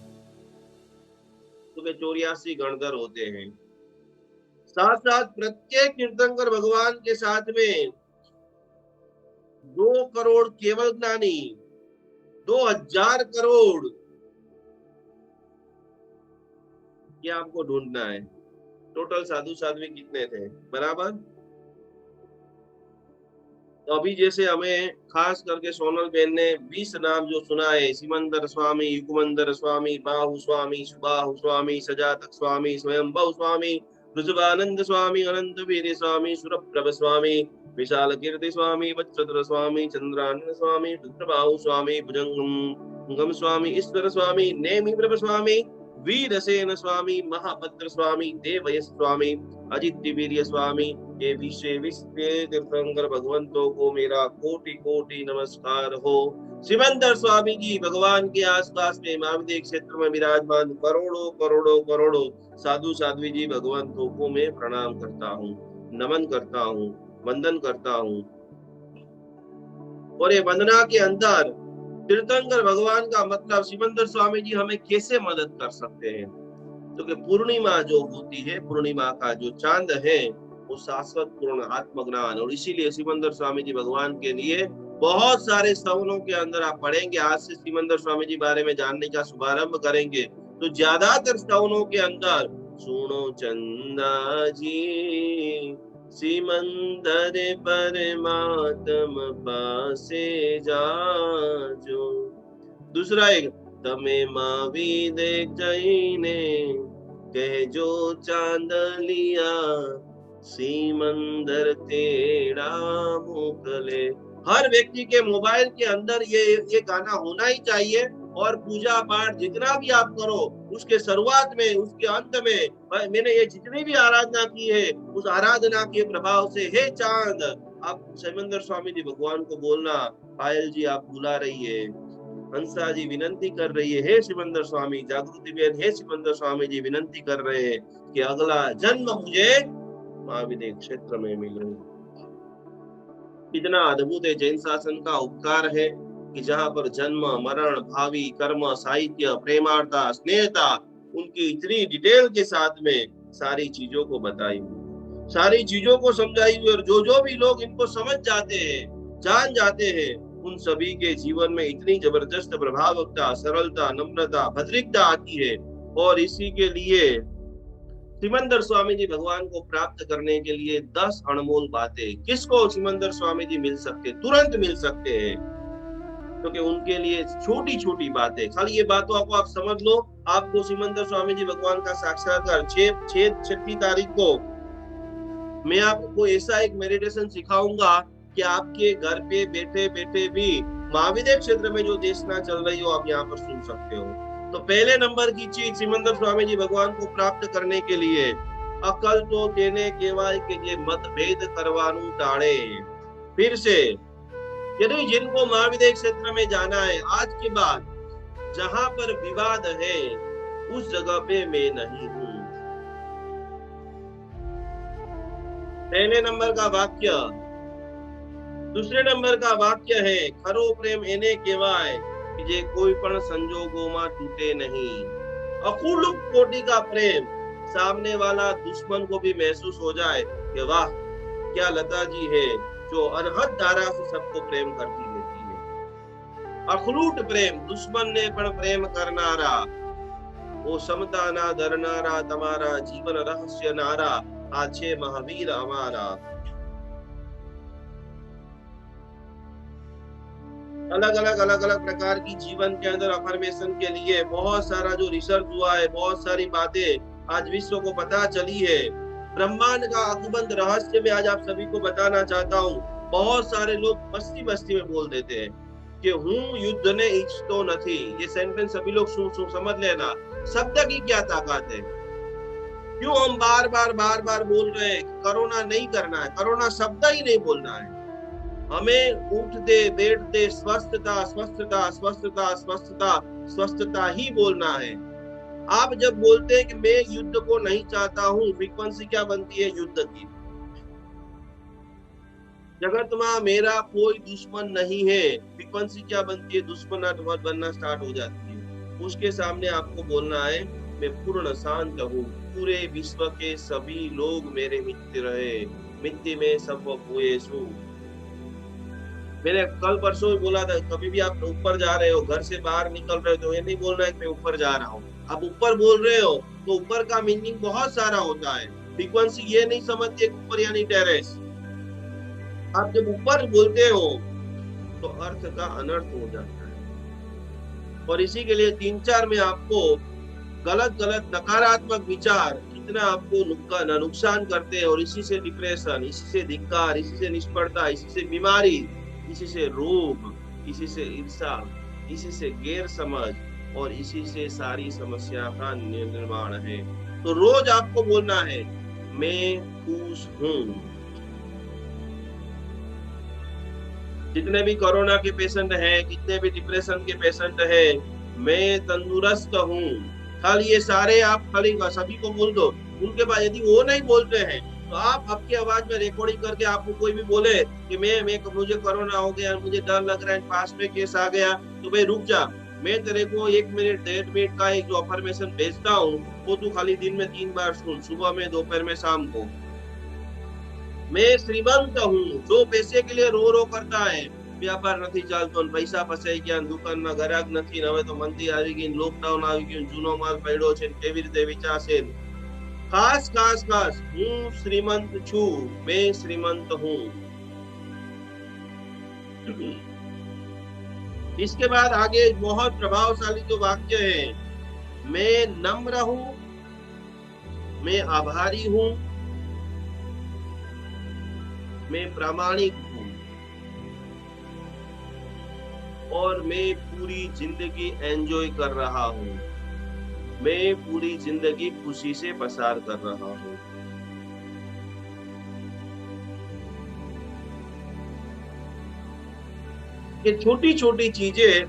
तो 84 गणधर होते हैं। साथ साथ प्रत्येक तीर्थंकर भगवान के साथ में 2 करोड़ केवल ज्ञानी, 2000 करोड़, ये आपको ढूंढना है। टोटल साधु साध्वी कितने थे, बराबर? तो अभी जैसे हमें खास करके सोनल बहन ने 20 नाम जो सुना है, सिमंदर स्वामी, युगमंदर स्वामी, बाहु स्वामी, सुबाहु स्वामी, सजातक स्वामी, स्वयंभव स्वामी, ऋषभानंद स्वामी, अनंत वीर स्वामी, सुरप्रभ स्वामी, विशाल कीर्ति स्वामी, वत्सत्र स्वामी, चंद्रानंद स्वामी, रुद्रबाहु स्वामी, भुजंगम स्वामी, ईश्वर स्वामी, नेमि प्रभ स्वामी, वीरसेन स्वामी, महाभद्र स्वामी, देवयश स्वामी, अजित वीर्य स्वामी, ये विश्व तीर्थंकर भगवंतों को मेरा कोटि कोटि नमस्कार हो। सिमंदर स्वामी जी भगवान के आसपास में महाविद्य क्षेत्र में विराजमान करोड़ों करोड़ों करोड़ों साधु साध्वी जी भगवंतों को मैं प्रणाम करता हूँ, नमन करता हूँ, वंदन करता हूँ। और ये वंदना के अंदर तीर्थंकर भगवान का मतलब सिमंदर स्वामी जी हमें कैसे मदद कर सकते हैं? क्योंकि पूर्णिमा जो होती है, पूर्णिमा का जो चांद है, वो शाश्वत पूर्ण आत्मज्ञान, और इसीलिए सिमंदर स्वामी जी भगवान के लिए बहुत सारे स्तवनों के अंदर आप पढ़ेंगे। आज से सिमंदर स्वामी जी बारे में जानने का शुभारंभ करेंगे, तो ज्यादातर स्तवनों के अंदर सुनो चंदा जी सिमंदर परमात्म पासे जाजो। दूसरा एक तमे मावी देख जाइने कह जो चांद लिया सिमंदर तेरा मोकले। हर व्यक्ति के मोबाइल के अंदर ये गाना होना ही चाहिए। और पूजा पाठ जितना भी आप करो, उसके शुरुआत में, उसके अंत में, मैंने ये जितनी भी आराधना की है, उस आराधना के प्रभाव से हे चांद, आप सिमंदर स्वामी जी भगवान को बोलना, पायल जी आप बुला रही है, हंसा जी विनंती कर रही है, हे सिमंदर स्वामी, जागृति बहन, हे सिमंदर स्वामी जी विनंती कर रहे हैं कि अगला जन्म मुझे महाविद्य क्षेत्र में मिले। कितना अद्भुत है जैन शासन का उपकार है कि जहाँ पर जन्म, मरण, भावी, कर्म, साहित्य, प्रेमार्था, स्नेहता, उनकी इतनी डिटेल के साथ में सारी चीजों को बताई हुई, सारी चीजों को समझाई हुई। और जो भी लोग इनको समझ जाते हैं, जान जाते हैं, उन सभी के जीवन में इतनी जबरदस्त प्रभावकता, सरलता, नम्रता, भद्रिकता आती है। और इसी के लिए सिमंदर स्वामी जी भगवान को प्राप्त करने के लिए 10 अनमोल बातें किसको सिमंदर स्वामी जी मिल सकते, तुरंत मिल सकते हैं, क्योंकि उनके लिए छोटी छोटी बातें, खाली ये बातों को आप समझ लो, आपको सिमंदर स्वामी जी भगवान का साक्षात्कार 6 तारीख को मैं आपको ऐसा एक मेडिटेशन सिखाऊंगा कि आपके घर पे बैठे बैठे भी महाविद्य क्षेत्र में जो देशना चल रही हो, आप यहाँ पर सुन सकते हो। तो पहले नंबर की चीज सिमंदर स्वामी जी भगवान को प्राप्त करने के लिए अकल तो देने केवल के जे मतभेद करवानू टाड़े। फिर से यदि जिनको महाविद्य क्षेत्र में जाना है, आज के बाद जहां पर विवाद है, उस जगह पे मैं नहीं हूं। पहले नंबर का वाक्य। दूसरे नंबर का वाक्य है, खरो प्रेम एने कहेवाय कि जे कोई पण संजोगों टूटे नहीं। अकुलुक कोटि का प्रेम, सामने वाला दुश्मन को भी महसूस हो जाए कि वाह क्या लता जी है जो अनहद धारा से सबको प्रेम करती रहती है। अखलूट प्रेम, दुश्मन ने पण प्रेम करनारा, वो समता ना धरनारा, तमारा जीवन रहस्य नारा, आछे महावीर हमारा। अलग अलग प्रकार की जीवन के अंदर अफर्मेशन के लिए बहुत सारा जो रिसर्च हुआ है, बहुत सारी बातें आज विश्व को पता चली है। ब्रह्मांड का अकबंध रहस्य में आज आप सभी को बताना चाहता हूँ। बहुत सारे लोग मस्ती मस्ती में बोल देते हैं कि हूँ युद्ध ने इच्छतो नथी। ये सेंटेंस सभी लोग समझ लेना, शब्द की क्या ताकत है। क्यों हम बार बार बोल रहे हैं कोरोना नहीं करना है, कोरोना शब्द ही नहीं बोलना है। हमें उठते बैठते स्वस्थता स्वस्थता स्वस्थता स्वस्थता स्वस्थता ही बोलना है। आप जब बोलते हैं कि मैं युद्ध को नहीं चाहता हूँ, फ्रीक्वेंसी क्या बनती है युद्ध की। जगत में मेरा कोई दुश्मन नहीं है, फ्रीक्वेंसी क्या बनती है, दुश्मन बनना स्टार्ट हो जाती है। उसके सामने आपको बोलना है मैं पूर्ण शांत हूँ, पूरे विश्व के सभी लोग मेरे मित्र है, मिट्टी में सब हुए सु। मैंने कल परसों बोला था, कभी भी आप ऊपर जा रहे हो, घर से बाहर निकल रहे हो, तो ये नहीं बोलना है कि मैं ऊपर जा रहा हूँ। आप ऊपर बोल रहे हो तो ऊपर का मीनिंग बहुत सारा होता है। फ्रीक्वेंसी ये नहीं समझती है ऊपर यानी टेरेस। आप जब ऊपर बोलते हो तो अर्थ का अनर्थ हो जाता है। और इसी के लिए 3-4 में आपको गलत नकारात्मक विचार कितना आपको नुकसान करते हैं, और इसी से डिप्रेशन, इसी से धिक्कार, इसी से निष्फलता, इसी से बीमारी, इसी से रोग, इसी से ईर्षा, इसी से गैर समझ, और इसी से सारी समस्या का निर्माण है। तो रोज आपको बोलना है मैं खुश हूँ। जितने भी कोरोना के पेशेंट हैं, कितने भी डिप्रेशन के पेशेंट हैं, मैं तंदुरुस्त हूँ। खाली ये सारे आप खाली सभी को बोल दो। उनके बाद यदि वो नहीं बोलते हैं तो आप आपकी आवाज में रिकॉर्डिंग करके आपको कोई भी बोले कि मुझे कोरोना हो गया, मुझे डर लग रहा है, पास में केस आ गया, तो भाई रुक जा, मैं तेरे को 1 मिनट 1.5 मिनट का एक जो अफर्मेशन भेजता हूँ वो तू खाली दिन में 3 बार सुन, सुबह में, दोपहर में, शाम को। मैं श्रीमंत हूँ। जो पैसे के लिए रो करता है, व्यापार नहीं चलतो, पैसा फसाई गया, दुकान में ग्राहक नहीं, हवे तो मंदी આવી ગઈ, લોકડાઉન આવી ગયું, જૂનો માલ પડ્યો છે, કેવી રીતે વેચાશે। खास हूँ श्रीमंत छू, मैं श्रीमंत हूँ। इसके बाद आगे बहुत प्रभावशाली जो वाक्य है, मैं नम्र हूँ, मैं आभारी हूँ, मैं प्रामाणिक हूँ, और मैं पूरी जिंदगी एंजॉय कर रहा हूँ। मैं पूरी जिंदगी खुशी से बसर कर रहा हूँ। ये छोटी छोटी चीजें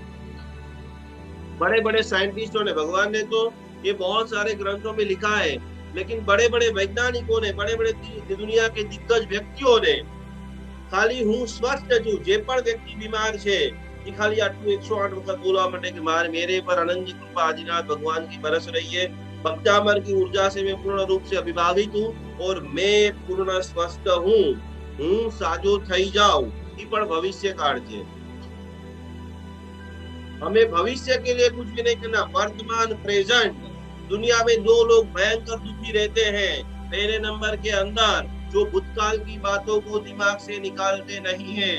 बड़े बड़े साइंटिस्टों ने, भगवान ने तो ये बहुत सारे ग्रंथों में लिखा है, लेकिन बड़े बड़े वैज्ञानिकों ने, बड़े बड़े दुनिया के दिग्गज व्यक्तियों ने खाली हूँ स्वस्थ छू, जे पण व्यक्ति बीमार छे कि खाली आटलू 108 वक्त बोलवा माटे कि मेरे पर अनंत की कृपा आदिनाथ भगवान की बरस रही है। भक्तामर की ऊर्जा से मैं पूर्ण रूप से अभिभावित हूँ और मैं पूर्ण स्वस्थ हूँ। हूँ साजो थई जाऊं, ई पण भविष्य काल छे। हमें भविष्य के लिए कुछ भी नहीं करना, वर्तमान प्रेजेंट। दुनिया में 2 लोग भयंकर दुखी रहते हैं। पहले नंबर के अंदर जो भूतकाल की बातों को दिमाग से निकालते नहीं है।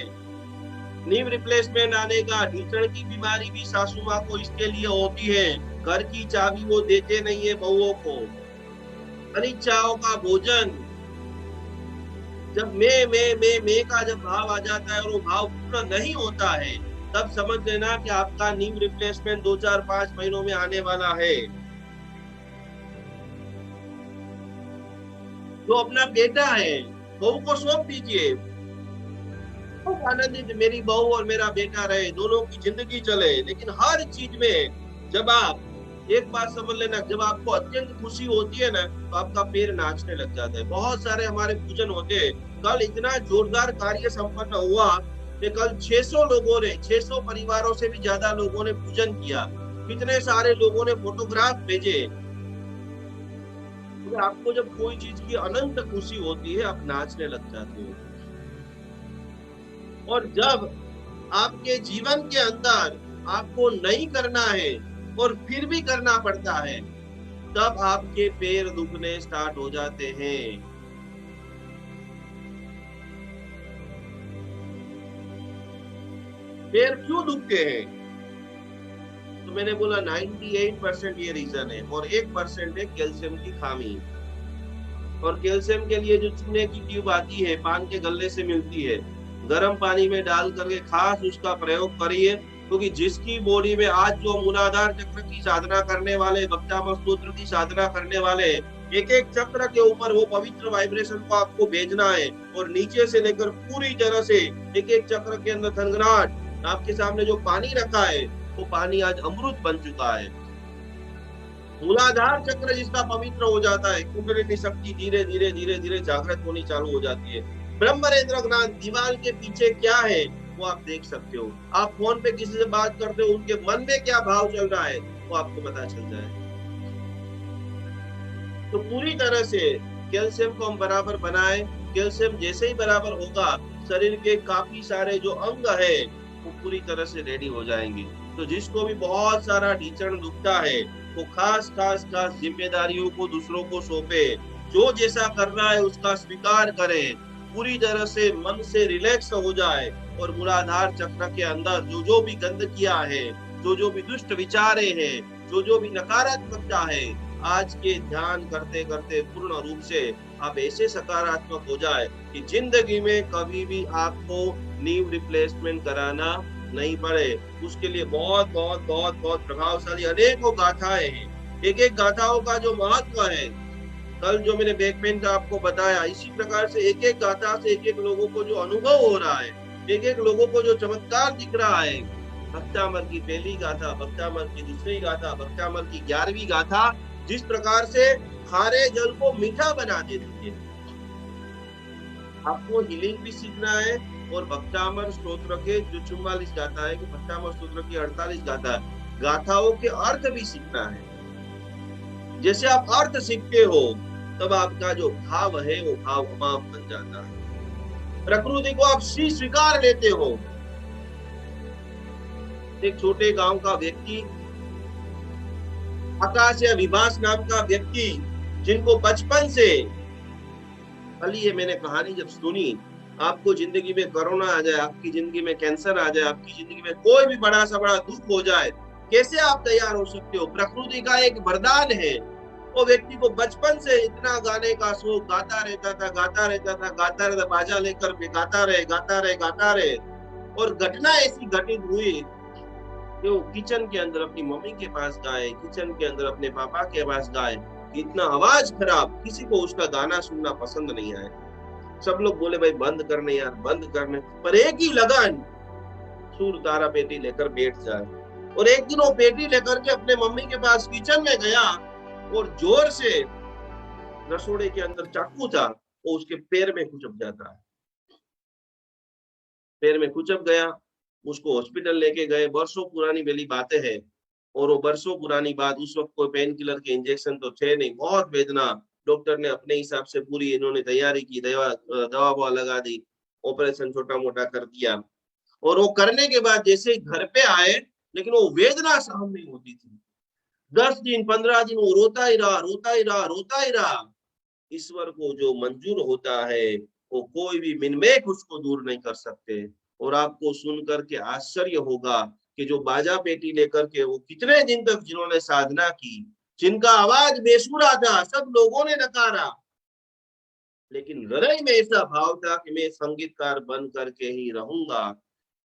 नीव रिप्लेसमेंट आने का, ढीचण की बीमारी भी सासू माँ को इसके लिए होती है। घर की चाबी वो देते नहीं है बहुओं को। अनिच्छाओं का भोजन, जब मैं का जब भाव आ जाता है और वो भाव पूर्ण नहीं होता है, तब समझ लेना कि आपका नीव रिप्लेसमेंट 2, 4, 5 महीनों में आने वाला है। जो अपना बेटा है, बहू को सौंप दीजिए। आनंदित मेरी बहू और मेरा बेटा रहे, दोनों की जिंदगी चले। लेकिन हर चीज में जब आप एक बात समझ लेना, जब आपको अत्यंत खुशी होती है ना तो आपका पैर नाचने लग जाता है। बहुत सारे हमारे पूजन होते हैं। कल इतना जोरदार कार्य संपन्न हुआ कि कल 600 लोगों ने, 600 परिवारों से भी ज्यादा लोगों ने पूजन किया। कितने सारे लोगों ने फोटोग्राफ भेजे। तो आपको जब कोई चीज की अनंत खुशी होती है, आप नाचने लग जाते हो। और जब आपके जीवन के अंदर आपको नहीं करना है और फिर भी करना पड़ता है, तब आपके पैर दुखने स्टार्ट हो जाते हैं। पैर क्यों दुखते हैं? तो मैंने बोला 98% ये रीजन है और 1% है कैल्शियम की खामी। और कैल्शियम के लिए जो चूने की ट्यूब आती है, पान के गल्ले से मिलती है, गर्म पानी में डाल करके खास उसका प्रयोग करिए। क्योंकि जिसकी बॉडी में आज जो मूलाधार चक्र की साधना करने वाले, वक्तामर स्तोत्र की साधना करने वाले, एक एक चक्र के ऊपर वो पवित्र वाइब्रेशन को आपको भेजना है। और नीचे से लेकर पूरी तरह से एक एक चक्र के अंदर थनगनाट, आपके सामने जो पानी रखा है वो पानी आज अमृत बन चुका है। मूलाधार चक्र जिसका पवित्र हो जाता है, कुंडलिनी शक्ति धीरे धीरे धीरे धीरे जागृत होनी चालू हो जाती है। ब्रह्मरेंद्र ज्ञान दीवार के पीछे क्या है वो आप देख सकते हो। आप फोन पे किसी से बात करते हो, उनके मन में क्या भाव चल रहा है वो आपको पता चल जाए। तो पूरी तरह से कैल्शियम को हम बराबर बनाए। कैल्शियम जैसे ही बराबर होगा, शरीर के काफी सारे जो अंग है वो पूरी तरह से रेडी हो जाएंगे। तो जिसको भी बहुत सारा ढींचन दुखता है, वो खास जिम्मेदारियों को दूसरों को सौंपे। जो जैसा करना है उसका स्वीकार करे, पूरी तरह से मन से रिलैक्स हो जाए। और मूलाधार चक्र के अंदर जो भी गंदगियां है, जो भी दुष्ट विचारे हैं, जो भी नकारात्मकता है, आज के ध्यान करते करते पूर्ण रूप से आप ऐसे सकारात्मक हो जाए कि जिंदगी में कभी भी आपको नीव रिप्लेसमेंट कराना नहीं पड़े। उसके लिए बहुत बहुत बहुत बहुत प्रभावशाली अनेकों गाथाएं हैं। एक एक गाथाओं का जो महत्व है, कल जो मैंने बैक पेन का आपको बताया, इसी प्रकार से एक एक गाथा से एक एक लोगों को जो अनुभव हो रहा है, एक एक लोगों को जो चमत्कार दिख रहा है। भक्तामर की पहली गाथा, भक्तामर की दूसरी गाथा, भक्तामर की 11वीं गाथा जिस प्रकार से खारे जल को मीठा बना देती है। आपको हीलिंग भी सीखना है और भक्तामर स्तोत्र के जो 44 गाथा है, भक्तामर स्तोत्र की 48 गाथा है, गाथाओं के अर्थ भी सीखना है। जैसे आप अर्थ सीखते हो तब आपका जो भाव है वो भाव अमाप बन जाता है। प्रकृति को आप स्वीकार लेते हो। एक छोटे गांव का व्यक्ति, आकाश या विभास नाम का व्यक्ति, जिनको बचपन से, कल ये मैंने कहानी जब सुनी, आपको जिंदगी में कोरोना आ जाए, आपकी जिंदगी में कैंसर आ जाए, आपकी जिंदगी में कोई भी बड़ा सा बड़ा दुख हो जाए, कैसे आप तैयार हो सकते हो? प्रकृति का एक वरदान है। वो व्यक्ति को बचपन से इतना गाने का शौक, गाता रहता, बाजा लेकर गाता रहे। और घटना ऐसी घटित हुई कि वो किचन के अंदर अपनी मम्मी के पास गाए, किचन के अंदर अपने पापा के पास गाए। इतना आवाज खराब, किसी को उसका गाना सुनना पसंद नहीं आया। सब लोग बोले भाई बंद करने यार, बंद करने। पर एक ही लगन, सूर तारा पेटी लेकर बैठ जाए। और एक दिन वो पेटी लेकर के अपने मम्मी के पास किचन में गया और जोर से रसोड़े के अंदर चाकू था, वो उसके पैर में कुचप जाता है। पैर में कुचप गया, उसको हॉस्पिटल लेके गए। बरसों पुरानी बेली बातें हैं और वो बरसों पुरानी बात, उस वक्त कोई पेन किलर के इंजेक्शन तो थे नहीं, बहुत वेदना। डॉक्टर ने अपने हिसाब से पूरी इन्होंने तैयारी की, दवा लगा दी, ऑपरेशन छोटा मोटा कर दिया। और वो करने के बाद जैसे घर पे आए, लेकिन वो वेदना सहन नहीं होती थी। 10 दिन 15 दिन वो रोता ही रहा। ईश्वर को जो मंजूर होता है वो कोई भी मिनमेक उसको दूर नहीं कर सकते। और आपको सुन करके आश्चर्य होगा कि जो बाजा पेटी लेकर के वो कितने दिन तक जिन्होंने साधना की, जिनका आवाज बेसुरा था, सब लोगों ने नकारा, लेकिन हृदय में ऐसा भाव था कि मैं संगीतकार बन करके ही रहूंगा।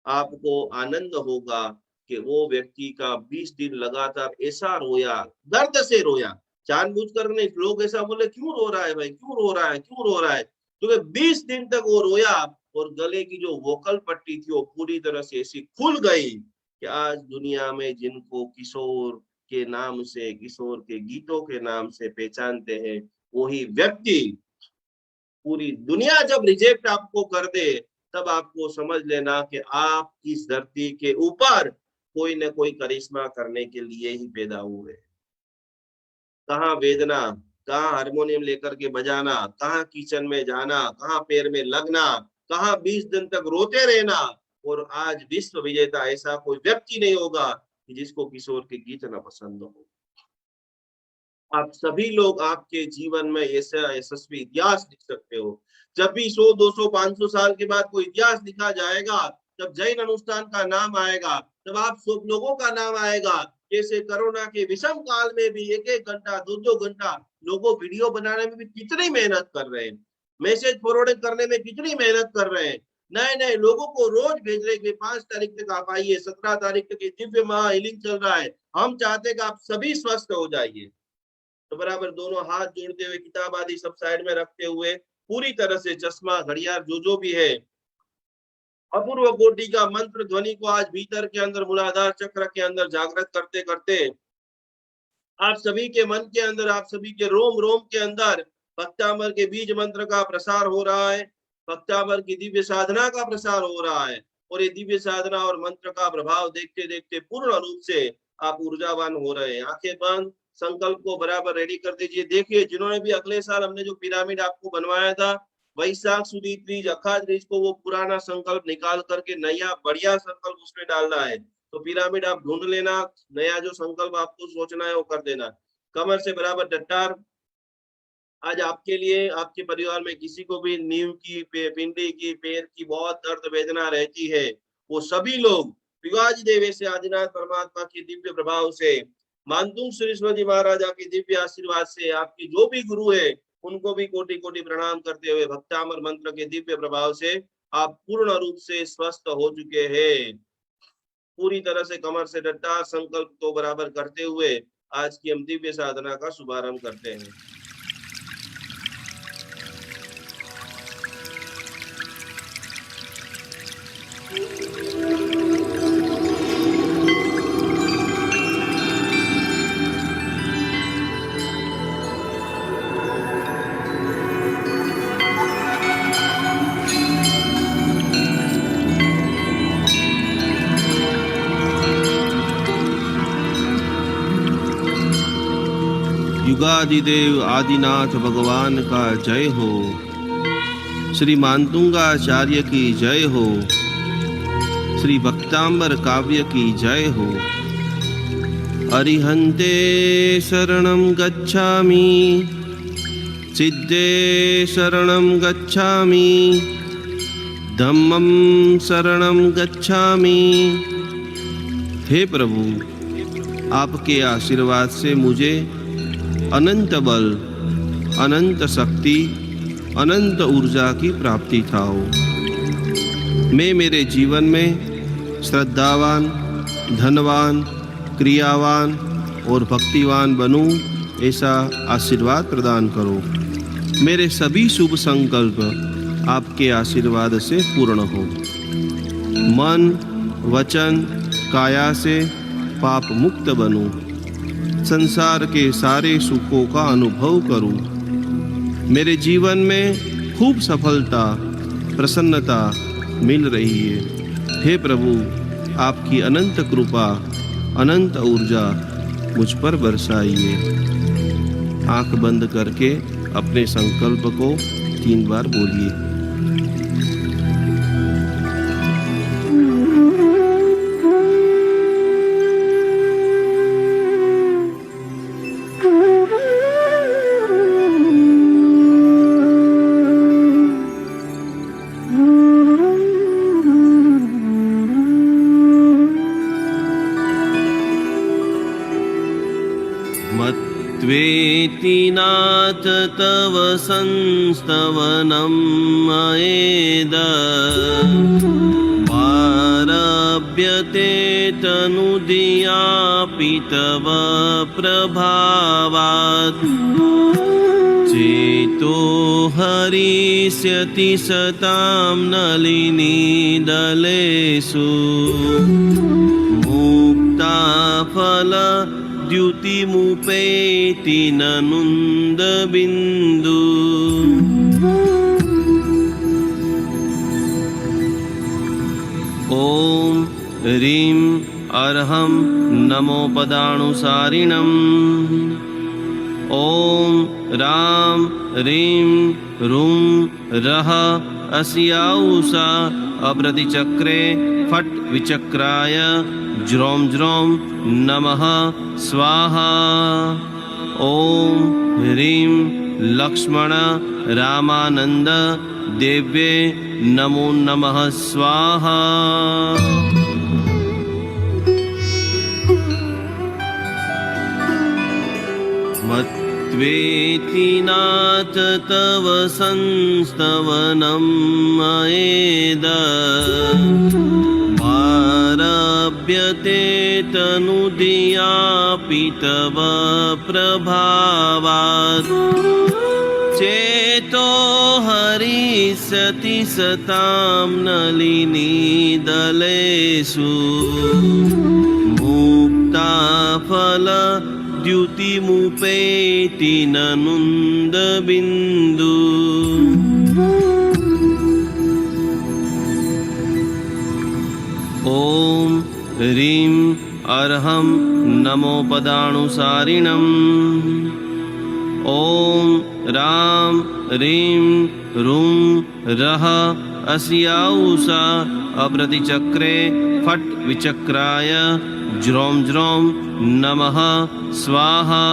आपको आनंद होगा कि वो व्यक्ति का 20 दिन लगातार ऐसा रोया, दर्द से रोया, जानबूझ कर नहीं। लोग ऐसा बोले क्यों रो रहा है भाई, क्यों रो रहा है? क्योंकि 20 दिन तक वो रोया और गले की जो वोकल पट्टी थी वो पूरी तरह से ऐसी खुल गई कि आज दुनिया में जिनको किशोर के नाम से, किशोर के गीतों के नाम से पहचानते हैं, वही व्यक्ति पूरी दुनिया जब रिजेक्ट आपको कर दे, तब आपको समझ लेना कि आप इस धरती के ऊपर कोई न कोई करिश्मा करने के लिए ही पैदा हुए। कहाँ वेदना, कहाँ हारमोनियम लेकर के बजाना, कहाँ किचन में जाना, कहाँ पैर में लगना, कहाँ 20 दिन तक रोते रहना, और आज विश्व विजेता ऐसा कोई व्यक्ति नहीं होगा कि जिसको किशोर के गीत न पसंद हो। आप सभी लोग आपके जीवन में ऐसा यशस्वी इतिहास लिख सकते हो। जब भी 100, 200, 500 साल के बाद कोई इतिहास लिखा जाएगा, जब जैन अनुष्ठान का नाम आएगा, तब आप सब लोगों का नाम आएगा। जैसे कोरोना के विषम काल में भी 1-1 घंटा, 2-2 घंटा लोगों वीडियो बनाने में भी कितनी मेहनत कर रहे हैं, मैसेज फॉरवर्ड करने में कितनी मेहनत कर रहे हैं, नए नए लोगों को रोज भेज रहे हैं। 5 तारीख तक आप आइए, 17 तारीख तक दिव्य महा हीलिंग चल रहा है। हम चाहते हैं कि आप सभी स्वस्थ हो जाइए। तो बराबर दोनों हाथ जोड़ते हुए, किताब आदि सब साइड में रखते हुए, पूरी तरह से चश्मा, घड़ियाल जो भी है, अपूर्व कोटि का मंत्र ध्वनि को आज भीतर के अंदर मूलाधार चक्र के अंदर जागृत करते करते आप सभी के मन के अंदर, आप सभी के रोम रोम के अंदर भक्तामर के बीज मंत्र का प्रसार हो रहा है, भक्तामर की दिव्य साधना का प्रसार हो रहा है। और ये दिव्य साधना और मंत्र का प्रभाव देखते देखते पूर्ण रूप से आप ऊर्जावान हो रहे हैं। आंखें बंद, संकल्प को बराबर रेडी कर दीजिए। देखिए, जिन्होंने भी अगले साल हमने जो पिरामिड आपको बनवाया था, वैशाख सुदी तीज अखाड़ तीज को वो पुराना संकल्प निकाल करके नया बढ़िया संकल्प उसमें डालना है। तो पिरामिड आप ढूंढ लेना, नया जो संकल्प आपको सोचना है वो कर देना। कमर से बराबर डट्टार। आज आपके लिए, आपके परिवार में किसी को भी नींव की, पिंडी की, पैर की बहुत दर्द वेदना रहती है, वो सभी लोग विवाजी देवी से आदिनाथ परमात्मा के दिव्य प्रभाव से, मानतुंग सुरेश्वर जी महाराजा के दिव्य आशीर्वाद से, आपके जो भी गुरु है उनको भी कोटि कोटि प्रणाम करते हुए भक्तामर मंत्र के दिव्य प्रभाव से आप पूर्ण रूप से स्वस्थ हो चुके हैं। पूरी तरह से कमर से डट्टा संकल्प को बराबर करते हुए आज की हम दिव्य साधना का शुभारंभ करते हैं। युगादिदेव आदिनाथ भगवान का जय हो। श्री मानतुंगाचार्य की जय हो। श्री भक्तांबर काव्य की जय हो। अरिहंते शरणं गच्छामि, सिद्धे शरणं गच्छामि, धम्मं शरणं गच्छामि। हे प्रभु, आपके आशीर्वाद से मुझे अनंत बल, अनंत शक्ति, अनंत ऊर्जा की प्राप्ति था हो। मैं मेरे जीवन में श्रद्धावान, धनवान, क्रियावान और भक्तिवान बनूं, ऐसा आशीर्वाद प्रदान करो। मेरे सभी शुभ संकल्प आपके आशीर्वाद से पूर्ण हो। मन, वचन, काया से पाप मुक्त बनूं, संसार के सारे सुखों का अनुभव करूं। मेरे जीवन में खूब सफलता, प्रसन्नता मिल रही है। हे प्रभु, आपकी अनंत कृपा, अनंत ऊर्जा मुझ पर बरसाइए। आंख बंद करके अपने संकल्प को 3 बार बोलिए। मत्वेति नाथ तव संस्तवनं मयेद, आरभ्यते तनुधियापि तव प्रभावात्। चेतो हरिष्यति सतां नलिनी दलेषु, मुक्ता फल द्युतिमुपेति ननुन्दबिन्दु ॐ ह्रीं अर्हं नमो पदानुसारिणम् ॐ रां ह्रीं रुं रः अस्याऊषा अप्रतिचक्रे फट् विचक्राय ज्रों ज्रों नमः स्वाहा ॐ ह्रीं लक्ष्मण रामानन्द देव्ये नमो नमः स्वाहा मत्वेति नाथ तव संस्तवनं मयेद आरभ्यते तनुदियापि तव प्रभावात् चेतो हरिष्यति सतां नलिनीदलेषु मुक्ताफल द्युतिमुपेति ननुन्दबिन्दु ॐ ह्रीं अर्हं नमो पदानुसारिणम् ॐ रां ह्रीं रुं रः अस्याऊषा अप्रतिचक्रे फट् विचक्राय ज्रों ज्रों नमः स्वाहा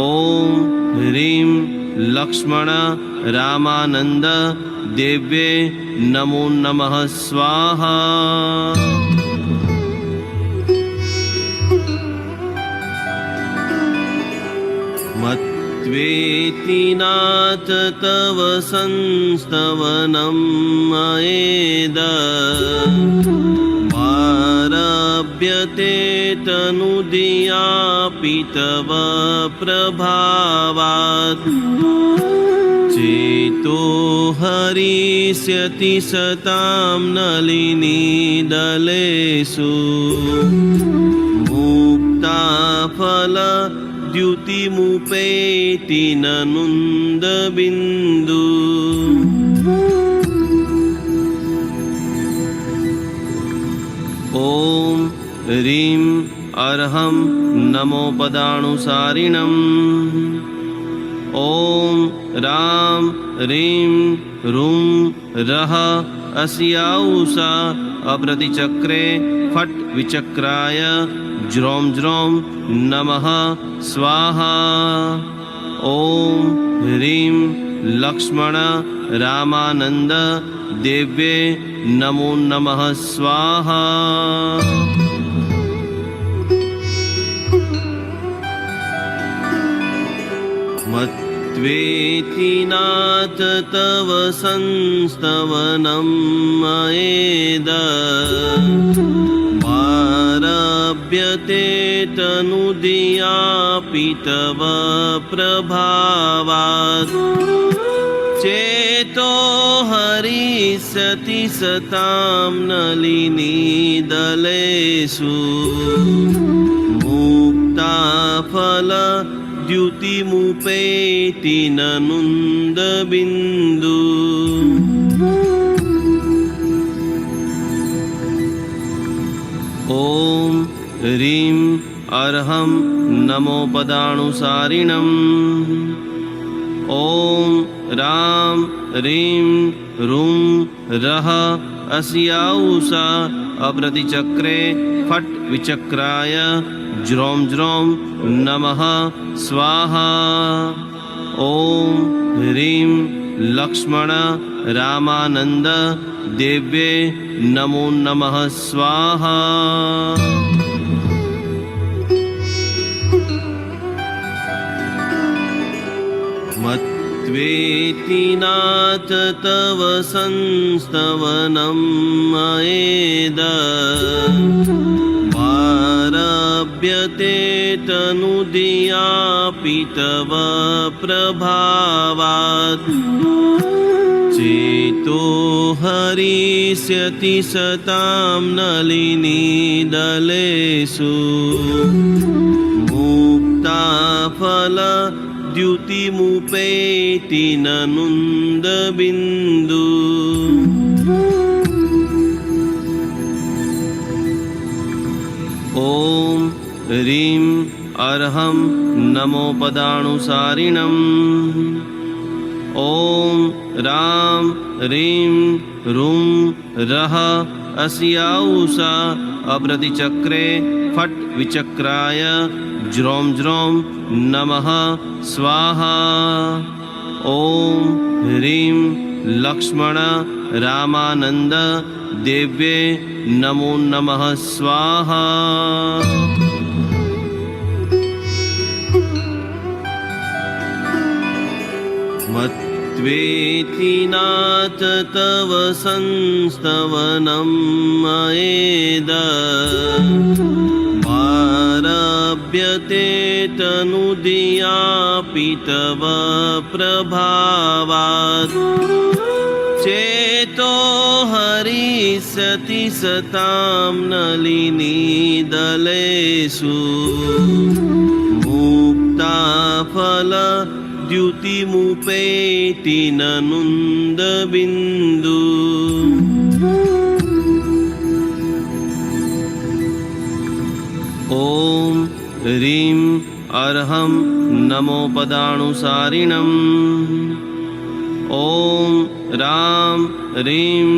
ॐ ह्रीं लक्ष्मण रामानन्द देव्ये नमो नमः स्वाहा मत्वेति नाथ तव संस्तवनं मयेद आरभ्यते तनुदियापि तव प्रभावात् चेतो हरिष्यति सतां नलिनीदलेषु मुक्ताफल द्युतिमुपेति ननुन्दबिन्दु ॐ ह्रीं अर्हं नमो पदानुसारिणम् ॐ रां ह्रीं रुं रः अस्याऊषा अप्रतिचक्रे फट् विचक्राय ज्रों ज्रों नमः स्वाहा ॐ ह्रीं लक्ष्मण रामानन्द देव्ये नमो नमः स्वाहा मत्वेति नाथ तव संस्तवनं मयेद आरभ्यते तनुदियापि तव प्रभावात् चेतो हरिष्यति सतां नलिनीदलेषु मुक्ताफल द्युतिमुपेति ननुन्दबिन्दु ॐ ह्रीं अर्हं नमो पदानुसारिणम् ॐ रां ह्रीं रुं रः अस्याऊषा अप्रतिचक्रे फट् विचक्राय ज्रों ज्रों नमः स्वाहा ॐ ह्रीं लक्ष्मण रामानन्द देव्ये नमो नमः स्वाहा मत्वेति नाथ तव संस्तवनं मयेद आरभ्यते तनुदियापि तव प्रभावात् चेतो हरिष्यति सतां नलिनीदलेषु द्युतिमुपेति ननुन्दबिन्दु ॐ ह्रीं अर्हं नमो पदानुसारिणम् ॐ रां ह्रीं रुं रः अस्याऊषा अप्रतिचक्रे फट् विचक्राय ज्रों ज्रों नमः स्वाहा ॐ ह्रीं लक्ष्मण रामानन्द देव्ये नमो नमः स्वाहा मत्वेति नाथ तव संस्तवनं मयेद आरभ्यते तनुदियापि तव प्रभावात् चेतो हरिष्यति सतां नलिनीदलेषु मुक्ताफल द्युतिमुपेति ननुन्दबिन्दु ॐ ह्रीं अर्हं नमो पदानुसारिणम् ॐ रां ह्रीं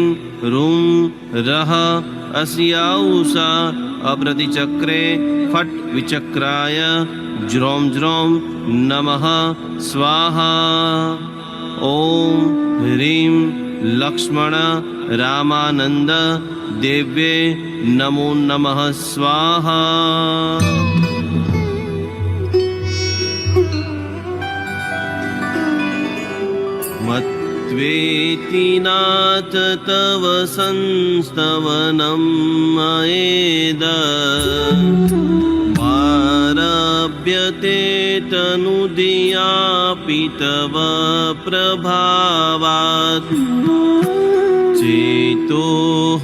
रुं रः अस्याऊषा अप्रतिचक्रे फट् विचक्राय ज्रों ज्रों नमः स्वाहा ॐ ह्रीं लक्ष्मण रामानन्द देव्ये नमो नमः स्वाहा मत्वेति नाथ तव संस्तवनं मयेद आरभ्यते तनुदियापि तव प्रभावात् चेतो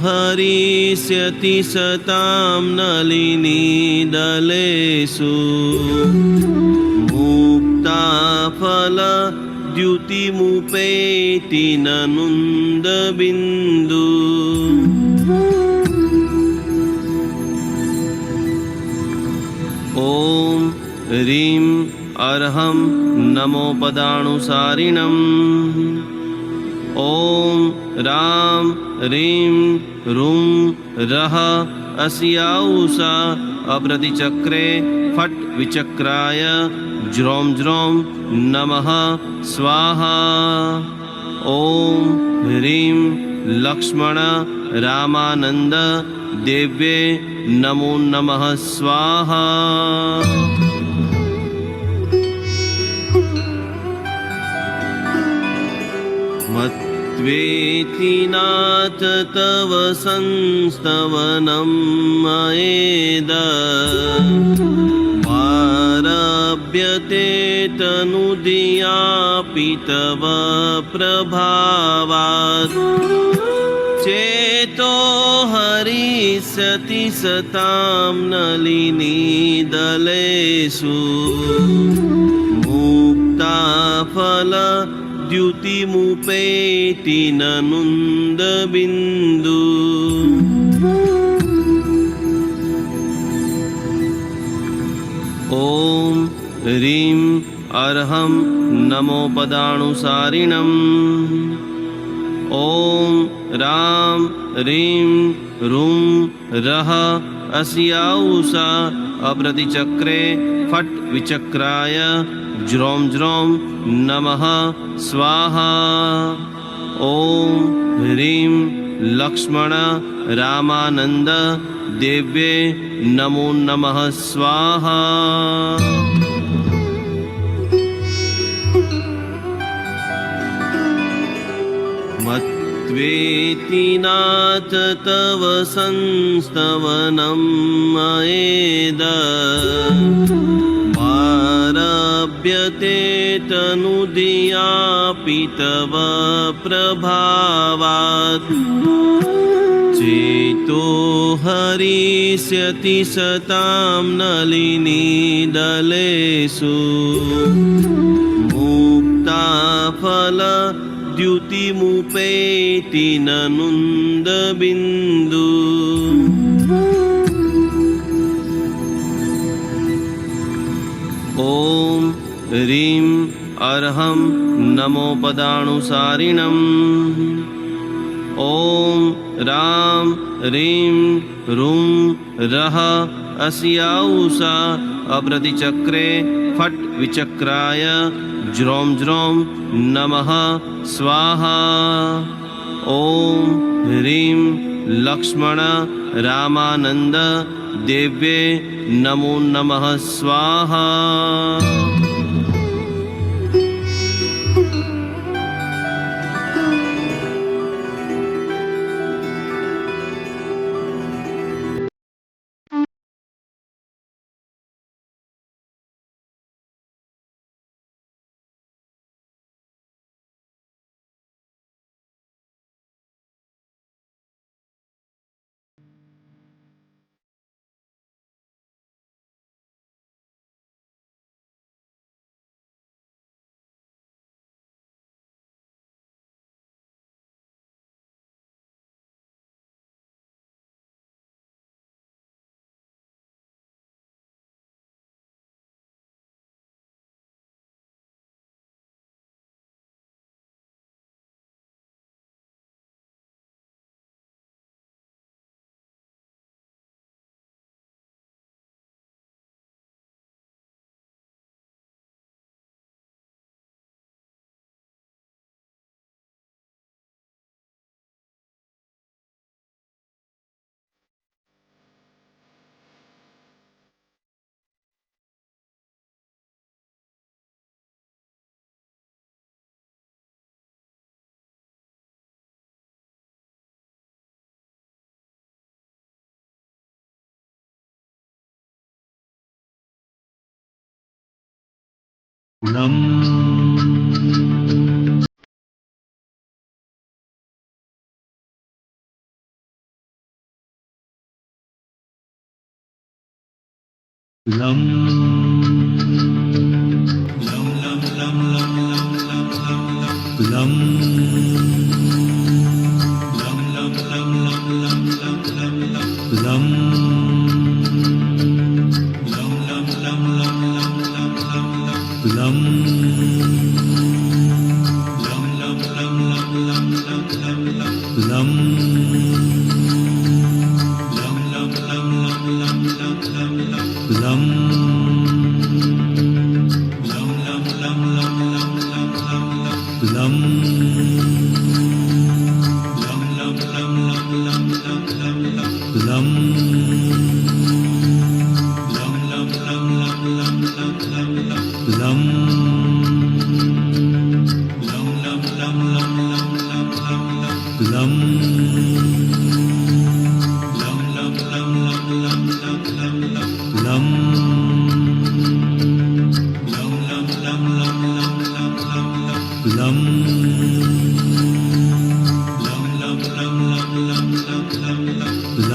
हरिष्यति सतां नलिनीदलेषु मुक्ताफल द्युतिमुपेति ननुन्दबिन्दु ॐ ह्रीं अर्हं नमो पदानुसारिणम् ॐ रां ह्रीं रुं रः अस्याऊषा अप्रतिचक्रे फट् विचक्राय ज्रों ज्रों नमः स्वाहा ॐ ह्रीं लक्ष्मण रामानन्द देव्ये नमो नमः स्वाहा मत्वेति नाथ तव संस्तवनं मयेद आरभ्यते तनुदियापि तव प्रभावात् चेतो हरिष्यति सतां नलिनीदलेषु मुक्ताफल द्युतिमुपेति ननुन्दबिन्दु ॐ ह्रीं अर्हं नमो पदानुसारिणम् ॐ रां ह्रीं रुं रः अस्याऊषा अप्रतिचक्रे फट् विचक्राय ज्रों ज्रों नमः स्वाहा ॐ ह्रीं लक्ष्मण रामानन्द देव्ये नमो नमः स्वाहा मत्वेति नाथ तव संस्तवनं मयेद आरभ्यते तनुदियापि तव प्रभावात् चेतो हरिष्यति सतां नलिनीदलेषु द्युतिमुपेति ननुन्दबिन्दु ॐ ह्रीं अर्हं नमो पदानुसारिणम् ॐ रां ह्रीं रूं रः अस्याऊषा अप्रतिचक्रे फट् विचक्राय ज्रों ज्रों नमः स्वाहा ॐ ह्रीं लक्ष्मण रामानन्द देव्ये नमो नमः स्वाहा लं लं लं लं लं लं लं लं लं लं लं लं लं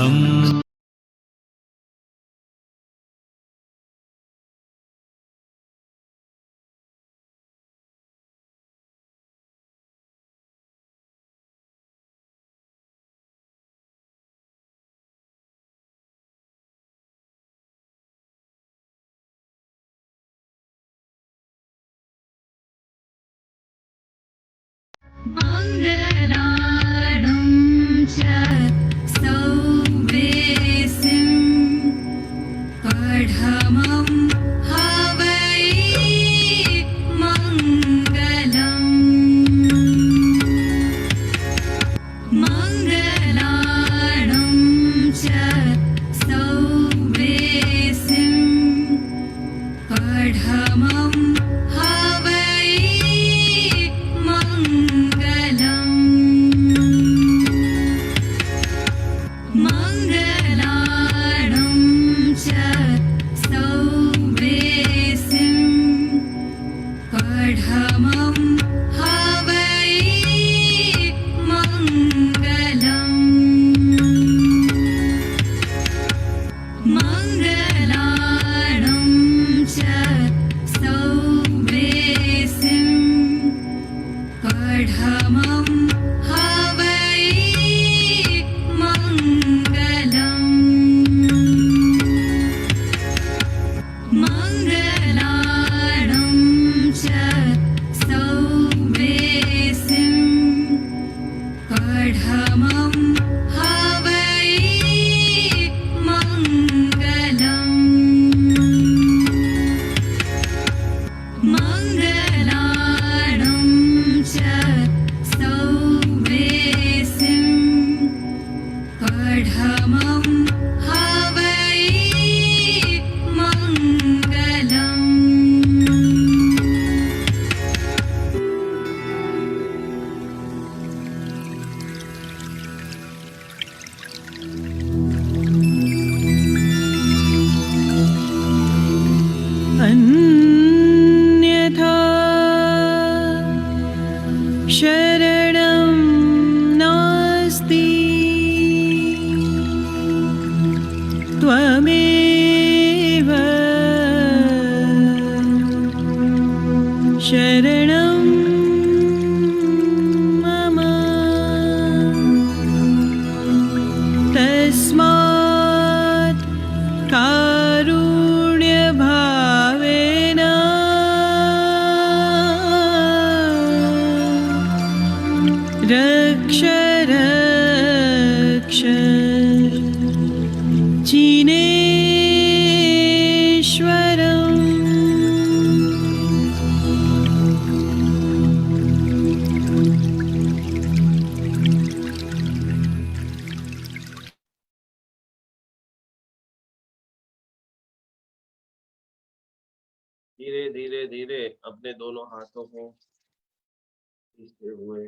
लं मङ्गलानं च सौवेसिं पठमं हवै मङ्गलम् मङ्गलानं च सौवेसिं पठमं हवै मङ्गलम् मङ्गलानं च सौवेसिं पठमं हवै मङ्गलम् मङ्गलानं च सौवेसिं त्वमेव शरणं मम तस्मात् कारुण्यभावेन रक्ष रक्ष जिनेश्वरम्। धीरे धीरे धीरे अपने दोनों हाथों को खींचते हुए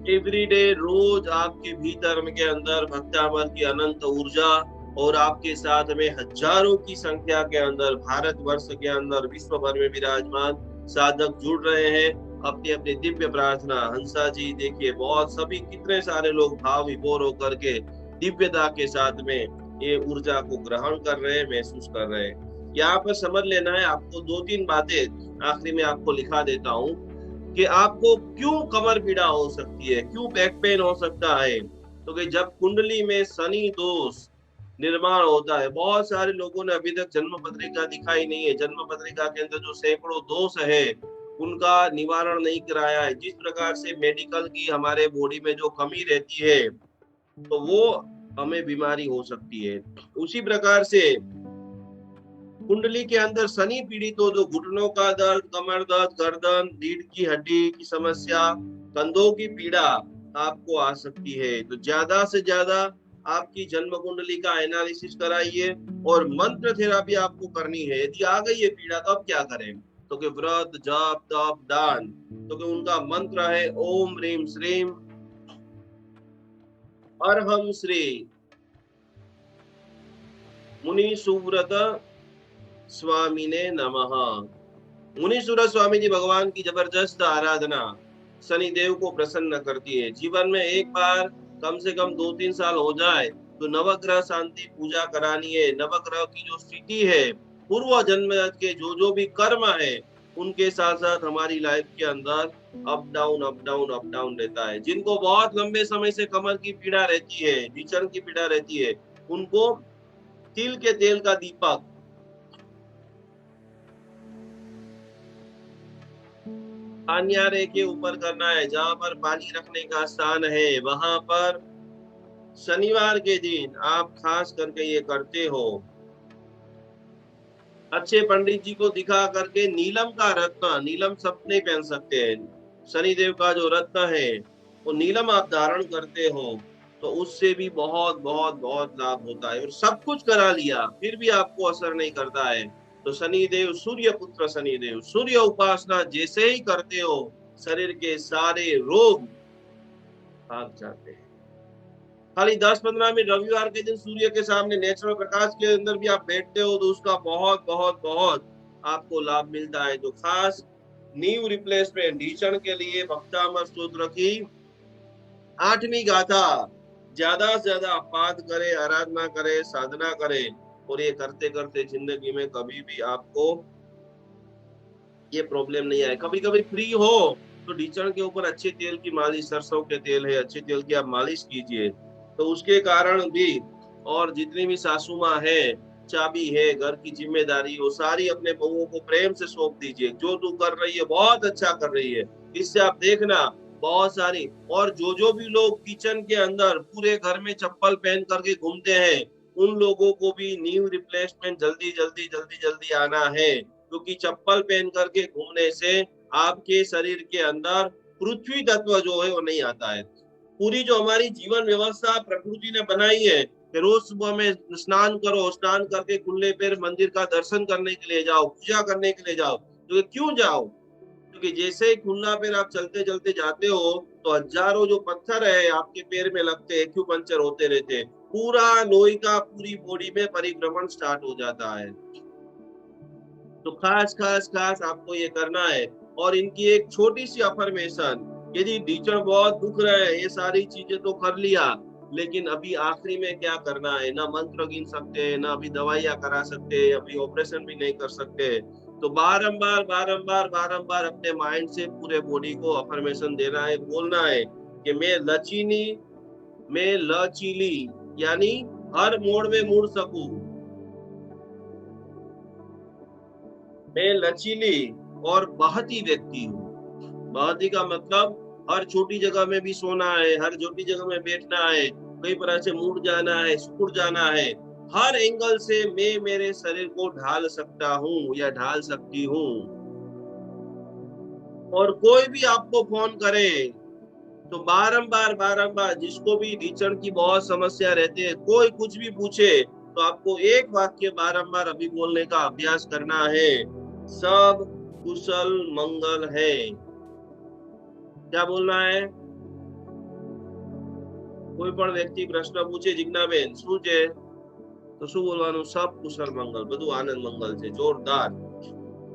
एवरीडे रोज आपके भीतर के अंदर भक्तामर की अनंत ऊर्जा और आपके साथ में हजारों की संख्या के अंदर भारतवर्ष के अंदर विश्व भर में विराजमान साधक जुड़ रहे हैं अपनी अपनी दिव्य प्रार्थना। हंसा जी देखिए बहुत सभी कितने सारे लोग भाव विभोर होकर के दिव्यता के साथ में ये ऊर्जा को ग्रहण कर रहे हैं, महसूस कर रहे हैं। यहाँ पर समझ लेना है आपको 2-3 बातें आखिरी में आपको लिखा देता हूँ कि आपको क्यों कमर पीड़ा हो सकती है, क्यों बैक पेन हो सकता है। तो कि जब कुंडली में शनि दोष निर्माण होता है, बहुत सारे लोगों ने अभी तक जन्म पत्रिका दिखाई नहीं है, जन्म पत्रिका के अंदर जो सैकड़ों दोष है उनका निवारण नहीं कराया है। जिस प्रकार से मेडिकल की हमारे बॉडी में जो कमी रहती है तो वो हमें बीमारी हो सकती है। उसी प्रकार से कुंडली के अंदर शनि पीड़ित हो तो घुटनों का दर्द, कमर दर्द, गर्दन, रीढ़ की हड्डी की समस्या, कंधों की पीड़ा आपको आ सकती है। तो ज्यादा से ज्यादा आपकी जन्म कुंडली का एनालिसिस कराइए और मंत्र थेरापी आपको करनी है। यदि आ गई है पीड़ा तो अब क्या करें, तो कि व्रत, जप, तप, दान, तो कि उनका मंत्र है ओम ह्रीम श्रीम अरहम श्री मुनि सुव्रत स्वामी ने नमः। मुनि सुव्रत स्वामी जी भगवान की जबरदस्त आराधना शनिदेव को प्रसन्न करती है। जीवन में एक बार कम से कम 2-3 साल हो जाए तो नवग्रह शांति पूजा करानी है। नवग्रह की जो स्थिति है, पूर्व जन्म के जो भी कर्म है उनके साथ साथ हमारी लाइफ के अंदर up down up down up down रहता है। जिनको बहुत लंबे समय से कमर की पीड़ा रहती है, ढीचन की पीड़ा रहती है, उनको तिल के तेल का दीपक पानियारे के ऊपर करना है। जहां पर पानी रखने का स्थान है वहां पर शनिवार के दिन आप खास करके ये करते हो। अच्छे पंडित जी को दिखा करके नीलम का रत्न, नीलम सब नहीं पहन सकते हैं, शनिदेव का जो रत्न है वो नीलम आप धारण करते हो तो उससे भी बहुत बहुत बहुत लाभ होता है। और सब कुछ करा लिया फिर भी आपको असर नहीं करता है तो शनिदेव, सूर्य पुत्र शनिदेव, सूर्य उपासना जैसे ही करते हो शरीर के सारे रोग भाग जाते हैं। खाली 10-15 मिनट रविवार के दिन सूर्य के सामने नेचुरल प्रकाश के अंदर भी आप बैठते हो तो उसका बहुत बहुत बहुत आपको लाभ मिलता है। तो खास नीव रिप्लेसमेंट ढीचन के लिए भक्तामर स्तोत्र की 8वीं गाथा ज्यादा से ज्यादा पाठ करे, आराधना करे, साधना करे और ये करते करते जिंदगी में कभी भी आपको ये प्रॉब्लम नहीं आए। कभी कभी फ्री हो तो ढीचन के ऊपर अच्छे तेल की मालिश, सरसों के तेल है, अच्छे तेल की आप मालिश कीजिए तो उसके कारण भी, और जितनी भी सासू माँ है, चाबी है, घर की जिम्मेदारी, वो सारी अपने बहुओं को प्रेम से सौंप दीजिए। जो तू कर रही है बहुत अच्छा कर रही है, इससे आप देखना बहुत सारी। और जो भी लोग किचन के अंदर पूरे घर में चप्पल पहन करके घूमते हैं उन लोगों को भी नीव रिप्लेसमेंट जल्दी जल्दी जल्दी जल्दी आना है, क्योंकि चप्पल पहन करके घूमने से आपके शरीर के अंदर पृथ्वी तत्व जो है वो नहीं आता है। पूरी जो हमारी जीवन व्यवस्था प्रकृति ने बनाई है कि रोज सुबह में स्नान करो, स्नान करके खुले पैर मंदिर का दर्शन करने के लिए जाओ, पूजा करने के लिए जाओ। तो क्यों जाओ? क्योंकि जैसे ही खुला पैर आप चलते चलते जाते हो तो हजारों जो पत्थर है आपके पैर में लगते हैं, एक्यूपंक्चर होते रहते हैं, पूरा लोही का पूरी बॉडी में परिभ्रमण स्टार्ट हो जाता है। तो खास खास खास आपको ये करना है। और इनकी एक छोटी सी अफर्मेशन, यदि टीचर बहुत दुख रहे हैं, ये सारी चीजें तो कर लिया, लेकिन अभी आखिरी में क्या करना है, ना मंत्र गिन सकते हैं, ना अभी दवाइयां करा सकते हैं, अभी ऑपरेशन भी नहीं कर सकते, तो बारंबार बारंबार बारंबार अपने माइंड से पूरे बॉडी को अफर्मेशन देना है, बोलना है कि मैं लचीनी, मैं लचीली, यानी हर मोड़ में मुड़ सकूं, मैं लचीली और बहती व्यक्ति हूँ। बहती का मतलब हर छोटी जगह में भी सोना है, हर छोटी जगह में बैठना है, कई तरह से मुड़ जाना है, सिकुड़ जाना है, हर एंगल से मैं मेरे शरीर को ढाल सकता हूँ या ढाल सकती हूँ। और कोई भी आपको फोन करे तो बारंबार बारंबार, जिसको भी टीचर की बहुत समस्या रहती है, कोई कुछ भी पूछे तो आपको एक वाक्य बारंबार अभी बोलने का अभ्यास करना है, सब कुशल मंगल है। क्या बोलना है? कोई पण व्यक्ति प्रश्न पूछे, जिज्ञाबेन શું છે, તો શું બોલવાનું? सब कुशल मंगल, બધું આનંદ મંગલ છે, જોરદાર।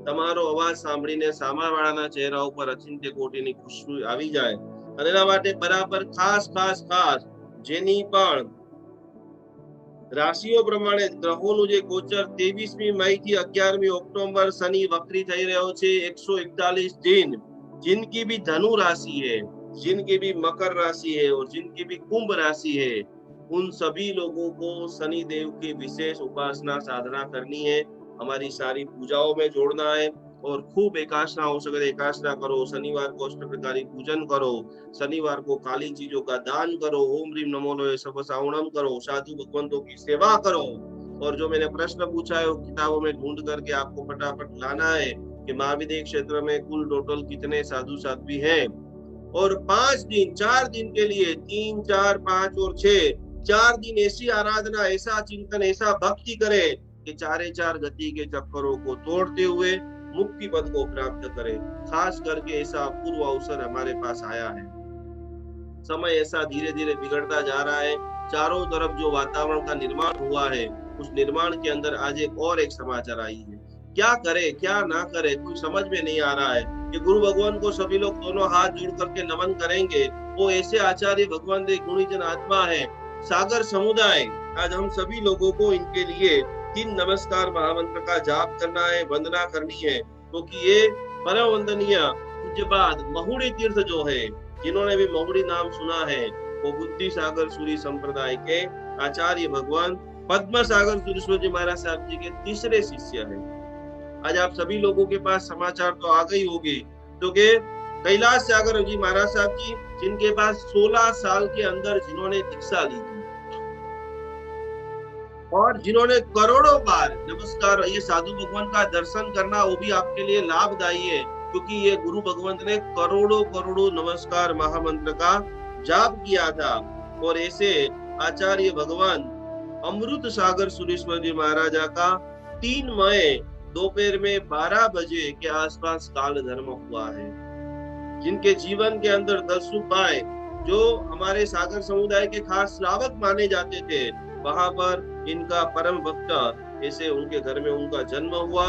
તમારો અવાજ સાંભળીને સામાવાળાના ચહેરા ઉપર અચિંત્ય કોટીની ખુશ્બુ આવી જાય, અને એના માટે બરાબર ખાસ ખાસ ખાસ જેની પણ રાશિઓ પ્રમાણે ગ્રહોનું જે ગોચર 23મી મઈ થી 11મી ઓક્ટોબર શનિ વક્રી થઈ રહ્યો છે 141 दिन, जिनकी भी धनु राशि है, जिनकी भी मकर राशि है और जिनकी भी कुंभ राशि है, उन सभी लोगों को शनि देव की विशेष उपासना साधना करनी है, हमारी सारी पूजाओं में जोड़ना है। और खूब एकादशा हो सके तो एकादशा करो, शनिवार को अष्टप्रकारी पूजन करो, शनिवार को काली चीजों का दान करो, ओम ह्रीम नमो लोहे सब सावणम करो, साधु भगवंतों की सेवा करो। और जो मैंने प्रश्न पूछा है वो किताबों में ढूंढ करके आपको फटाफट लाना है कि महाविद्य क्षेत्र में कुल टोटल कितने साधु साध्वी हैं। और 5 दिन 4 दिन के लिए 3, 4, 5 और 6 4 दिन ऐसी आराधना, ऐसा चिंतन, ऐसा भक्ति करे कि चारे चार गति के चक्करों को तोड़ते हुए मुक्ति पद को प्राप्त करे। खास करके ऐसा अपूर्व अवसर हमारे पास आया है। समय ऐसा धीरे धीरे बिगड़ता जा रहा है, चारों तरफ जो वातावरण का निर्माण हुआ है, उस निर्माण के अंदर आज एक समाचार आई है। क्या करे क्या ना करे कुछ समझ में नहीं आ रहा है कि गुरु भगवान को सभी लोग दोनों हाथ जोड़ करके नमन करेंगे। वो ऐसे आचार्य भगवान दे गुणीजन आत्मा है, सागर समुदाय। आज हम सभी लोगों को इनके लिए 3 नमस्कार महामंत्र का जाप करना है, वंदना करनी है, क्योंकि ये परम वंदनीय पूज्यपाद महुड़ी तीर्थ जो है, जिन्होंने भी महुड़ी नाम सुना है, वो बुद्धि सागर सूरी संप्रदाय के आचार्य भगवान पद्म सागर सूरीश्वर जी महाराज साहब जी के तीसरे शिष्य हैं। आज आप सभी लोगों के पास समाचार तो आ गई होगी, क्योंकि कैलाश सागर जी महाराज साहब जी, जिनके पास 16 साल के अंदर जिन्होंने दीक्षा ली थी और जिन्होंने करोड़ों बार नमस्कार, ये साधु भगवान का दर्शन करना वो भी आपके लिए लाभदायी है, क्योंकि ये गुरु भगवंत ने करोड़ों करोड़ों नमस्कार महामंत्र का जाप किया था। और ऐसे आचार्य भगवान अमृत सागर सुरेश्वर जी महाराजा का 3 मई दोपहर में 12 बजे के आसपास काल धर्म हुआ है, जिनके जीवन के अंदर दलसुख भाई जो हमारे सागर समुदाय के खास श्रावक माने जाते थे, वहां पर इनका परम भक्त ऐसे उनके घर में उनका जन्म हुआ।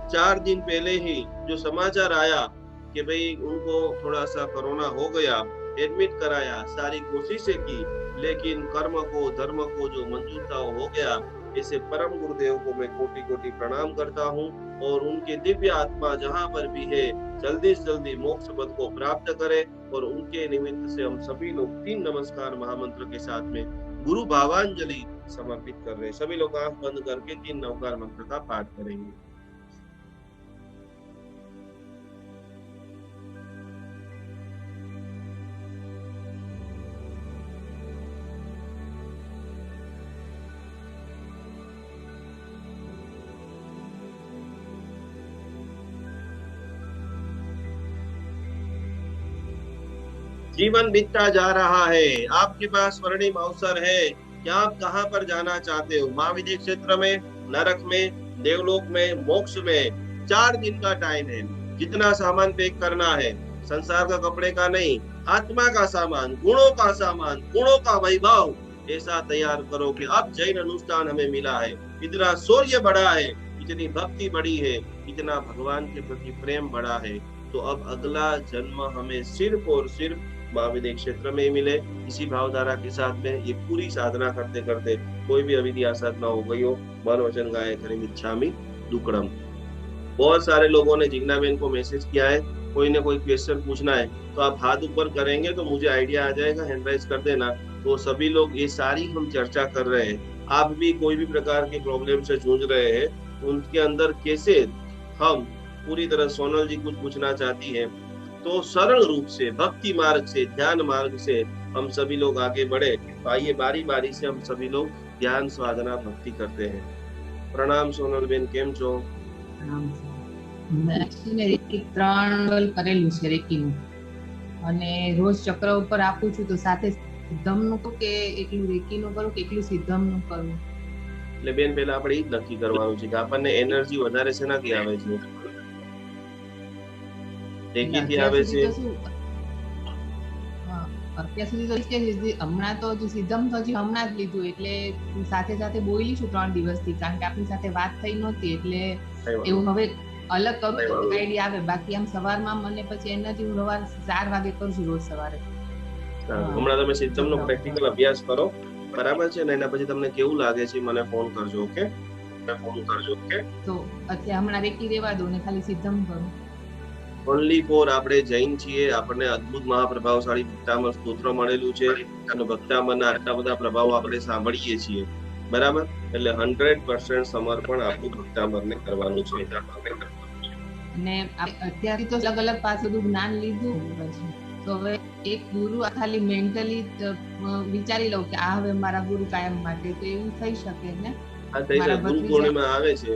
4 दिन पहले ही जो समाचार आया कि भाई उनको थोड़ा सा कोरोना हो गया, एडमिट कराया, सारी कोशिशें की, लेकिन कर्म को धर्म को जो मंजूर था हो गया। ऐसे परम गुरुदेव को मैं कोटि कोटि प्रणाम करता हूँ, और उनके दिव्य आत्मा जहाँ पर भी है जल्दी से जल्दी मोक्ष पद को प्राप्त करे। और उनके निमित्त से हम सभी लोग 3 नमस्कार महामंत्र के साथ में गुरु भावांजलि समर्पित कर रहे हैं। सभी लोग आंख बंद करके 3 नवकार मंत्र का पाठ करेंगे। जीवन बीतता जा रहा है, आपके पास स्वर्णिम अवसर है कि आप कहां पर जाना चाहते हो। महाविद्य क्षेत्र में, नरक में, देवलोक में, मोक्ष में 4 दिन का टाइम है। जितना सामान पैक करना है, संसार का कपड़े का नहीं, आत्मा का सामान, गुणों का सामान, गुणों का वैभव ऐसा तैयार करो कि अब जैन अनुष्ठान हमें मिला है। इतना शौर्य बढ़ा है कि इतनी भक्ति बढ़ी है, इतना भगवान के प्रति प्रेम बढ़ा है, तो अब अगला जन्म हमें सिर्फ और सिर्फ महाविद्य क्षेत्र में ही मिले। इसी भावधारा के साथ में ये पूरी साधना करते करते कोई भी अविधि आसाधना हो गई हो, मन वचन गाय करें इच्छामि दुक्कड़म। बहुत सारे लोगों ने जिग्नाबेन को मैसेज किया है, कोई ना कोई क्वेश्चन पूछना है तो आप हाथ ऊपर करेंगे तो मुझे आइडिया आ जाएगा, हैंड राइज कर देना। तो सभी लोग ये सारी हम चर्चा कर रहे हैं। आप भी कोई भी प्रकार के प्रॉब्लम से जूझ रहे हैं, उनके अंदर कैसे हम पूरी तरह, सोनल जी कुछ पूछना चाहती है तो सरल रूप से भक्ति मार्ग से, ध्यान मार्ग से हम सभी लोग आगे बढ़े। तो आइए बारी बारी से हम सभी लोग ध्यान साधना भक्ति करते हैं। प्रणाम सोनल बेन, કેમ છો? રેકી 3 ડોલ કરેલું છે રેકીનું, અને રોજ ચક્ર ઉપર આપું છું. તો સાથે સિદ્ધમનું કરું કે એકલું રેકીનું કરું કે એકલું સિદ્ધમનું કરું? એટલે બેન પહેલા આપણે એ જ નક્કી કરવાનું છે કે આપણને એનર્જી વધારે શેનાથી આવે છે? રેકીથી આવે છે? અત્યાર સુધી તો કે હમણાં તો હજુ સિદ્ધમ તો હજી હમણાં જ લીધું, એટલે સાથે સાથે બોલી છું 3 દિવસથી, કારણ કે આપણી સાથે વાત થઈ નહોતી. એટલે એવું હવે અલગ કરું તો આઈડિયા આવે. બાકી આમ સવારમાં મને પછી એનર્જી હું સવારે 4 વાગે કરું છું રોજ સવારે. હમણાં તમે સિસ્ટમનો પ્રેક્ટિકલ અભ્યાસ કરો, બરાબર છે ને? એના પછી તમને કેવું લાગે છે મને ફોન કરજો, ઓકે? તો અત્યારે હમણાં રેકી રહેવા દો ને ખાલી સિદ્ધમ કરું. ઓનલી ફોર આપણે જૈન છીએ, આપણને અદ્ભુત મહાપ્રભાવશાળી ભક્તામર સ્તોત્ર મળેલું છે અને ભક્તામરના આટલા બધા પ્રભાવો આપણે સાંભળીએ છીએ, બરાબર? એટલે 100% સમર્પણ આપણું ભક્તામરને કરવાનું છે. અને અત્યારે તો અલગ અલગ પાસેનું જ્ઞાન લીધું પછી તો હવે એક ગુરુ ખાલી મેન્ટલી વિચારી લઉં કે આ હવે મારા ગુરુ કાયમ માટે, તો એવું થઈ શકે ને? આ થઈ જાય. ગુરુ પૂર્ણિમા આવે છે,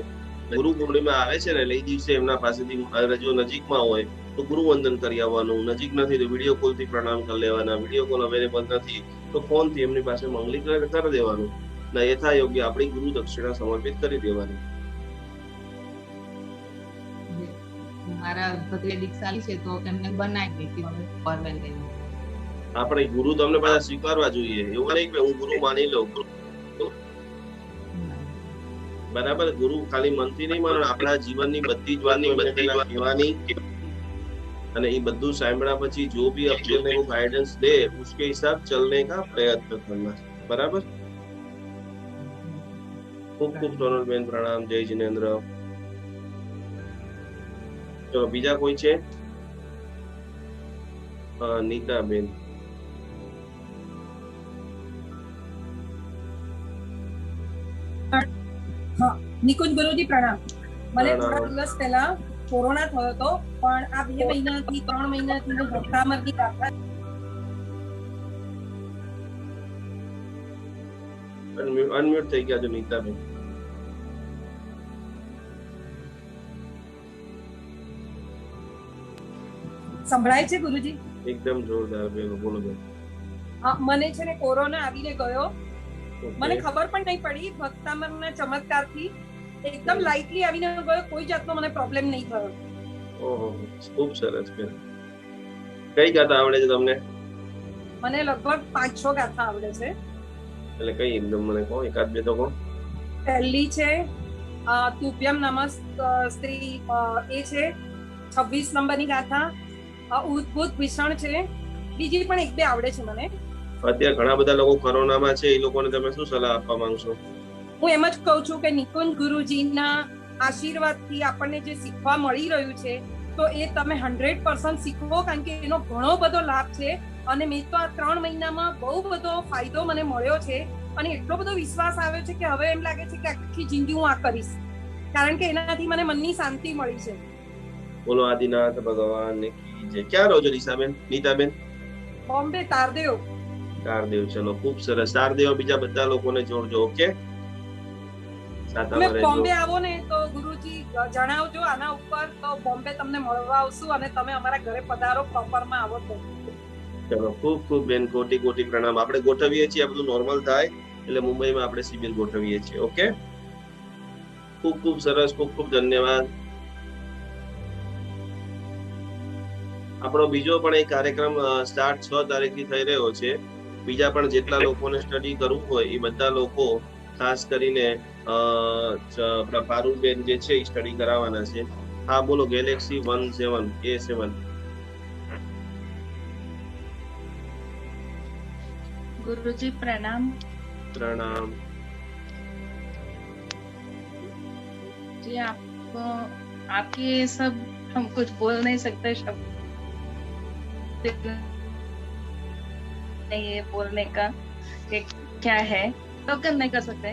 ગુરુ પૂર્ણિમા આવે છે ને, એટલે એ દિવસે એમના પાસેથી જો નજીકમાં હોય તો ગુરુ વંદન કરી આવવાનું, નજીક નથી તો વિડીયો કોલ થી પ્રણામ કરી લેવાના, વિડીયો કોલ અવેલેબલ નથી તો ફોન થી એમની પાસે મંગલી કરી દેવાનું, ના યથા યોગ્ય આપણી ગુરુ દક્ષિણા સમર્પિત કરી દેવાની. મારા ભદ્રે દીક્ષાલી છે તો એમને બનાવી દીધી હવે પરવેન. આપણે ગુરુ તમને બધા સ્વીકારવા જોઈએ, એવું નહીં કે હું ગુરુ માની લઉં, બરાબર? ગુરુ ખાલી મનથી નહીં માનો, આપણા જીવનની બધી જ વાતની કહેવાની અને એ બધું સાંભળ્યા પછી જો भी अपने को गाइडेंस दे उसके हिसाब चलने का प्रयत्न करना, बराबर? खूब खूब सोनल बेन प्रणाम, जय जिनेन्द्र. चलो बीजा कोई છે? નીતા બેન. નિકુંજ ગુરુજી પ્રણામ. મને થોડા દિવસ પહેલા કોરોના થયો હતો, પણ આ 2 મહિનાથી 3 મહિનાથી હું ભક્તામરની ગાથા અનમ્યુટ થઈ ગયા છો નીતા બેન. સંભળાય છે ગુરુજી? એકદમ જોરદાર બેન, બોલો બેન. મને છે ને કોરોના આવીને ગયો, મને ખબર પણ નહીં પડી. ભક્તામરના ચમત્કારથી એકદમ લાઇટલી આવીને ગયો, કોઈ જાતનો મને પ્રોબ્લેમ નહીં થયો. ઓહો, ખૂબ સરસ બેન. કઈ ગાથા આવડે છે તમને? મને લગભગ 5-6 ગાથા આવડે છે. એટલે કઈ એકદમ મને કહો, એકાદ બે તો કહો. પહેલી છે તુભ્યમ નમસ્ત્રી, એ છે 26 નંબરની ગાથા. ઉદ્ભુત ભીષણ છે. બીજી પણ 1-2 આવડે છે મને. અત્યારે ઘણા બધા લોકો કોરોનામાં છે, એ લોકોને તમે શું સલાહ આપવા માંગશો? હું એમ જ કહું છું કે નિકુંજ ગુરુજીના આશીર્વાદથી આપણને જે શીખવા મળી રહ્યું છે તો એ તમે 100% શીખવો, કારણ કે એનો ઘણો બધો લાભ છે. અને મેં તો આ 3 મહિનામાં બહુ બધો ફાયદો મને મળ્યો છે અને એટલો બધો વિશ્વાસ આવ્યો છે કે હવે એમ લાગે છે કે આખી જિંદગી હું આ કરીશ, કારણ કે એનાથી મને મનની શાંતિ મળી છે. બોલો આદિનાથ ભગવાન ને કી જય. ક્યાં રહો છો નીતાબેન? નીતાબેન બોમ્બે, તારદેવ. તારદેવ, ચલો ખૂબ સરસ. તારદેવ બીજા બધા લોકોને જોડજો, ઓકે? તમે બોમ્બે આવો ને તો ગુરુજી જણાવજો આના ઉપર, તો બોમ્બે તમને મળવા આવશું અને તમે અમારા ઘરે પધારો પ્રોપરમાં આવો તો. ચલો ખૂબ ખૂબ બેન, કોટી કોટી પ્રણામ. આપણે ગોઠવીએ છીએ, બધું નોર્મલ થાય એટલે મુંબઈમાં આપણે શિબિર ગોઠવીએ છીએ, ઓકે? ખૂબ ખૂબ સરસ, ખૂબ ખૂબ ધન્યવાદ. આપણો બીજો પણ એક કાર્યક્રમ સ્ટાર્ટ 6 તારીખથી થઈ રહ્યો છે. બીજા પણ જેટલા લોકોને સ્ટડી કરવું હોય એ બધા લોકો ખાસ કરીને આપણા પારુલબેન જે છે એ સ્ટડી કરાવવાના છે. હા બોલો, ગેલેક્સી 17 A7. गुरुजी प्रणाम. प्रणाम. जी आपको आपकी ये सब हम कुछ बोल नहीं सकते शब्द नहीं ये बोलने का कि क्या है तो कर नहीं कर सकते.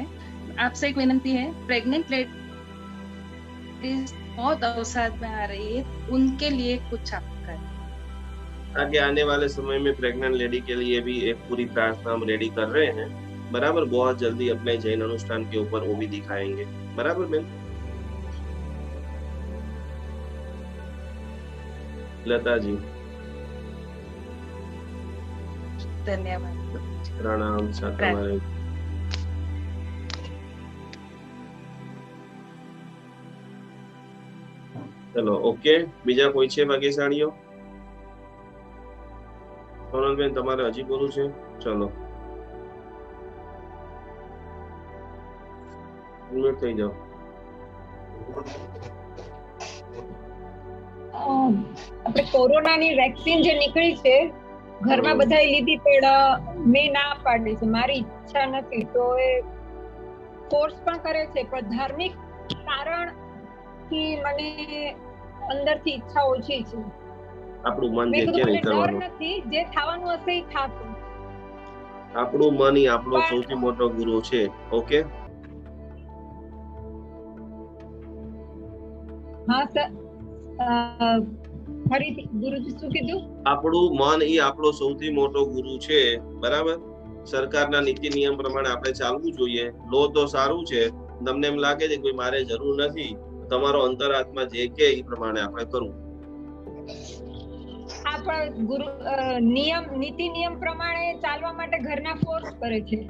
आपसे एक विनती है, प्रेग्नेंट लेडीज बहुत अवसाद में आ रही है, उनके लिए कुछ आप करें. आगे आने वाले समय में प्रेग्नेंट लेडी के लिए भी एक पूरी प्रार्थना हम रेडी कर रहे हैं. बराबर, बहुत जल्दी अपने जैन अनुष्ठान के ऊपर वो भी दिखाएंगे. बराबर बेन. लता जी धन्यवाद. प्रणाम. साता मारे. चलो ओके, બીજા કોઈ છે ભાગ્યશાળીઓ? સોનલબેન તમારે હજી બોલવું છે? ચલો મ્યુટ થઈ જાઓ. આપણે કોરોનાની વેક્સિન જે નીકળી છે ઘરમાં બધાએ લીધી, પણ મેં ના પાડી છે, મારી ઈચ્છા નથી. તો એ ફોર્સ પણ કરે છે, પણ ધાર્મિક કારણથી મને અંદરથી ઈચ્છા ઓછી છે. આપણું મન મેં જે કીધું કે મને નહીં ડર કરવાનું. નથી, જે થવાનું હશે એ થાશે. આપણું મન ઈ આપણો સૌથી મોટો ગુરુ છે. ઓકે, હા સર. ફરીથી ગુરુજી શું કીધું? આપણું મન ઈ આપણો સૌથી મોટો ગુરુ છે. બરાબર, સરકારના નીતિ નિયમ પ્રમાણે આપણે ચાલવું જોઈએ. લો તો સારું છે. તમને એમ લાગે છે કે મારે જરૂર નથી, તમારો અંતરાત્મા જે કે એ પ્રમાણે આપણે કરવું. આ પણ ગુરુ નિયમ નીતિ નિયમ પ્રમાણે ચાલવા માટે ઘરના ફોર્સ કરે છે.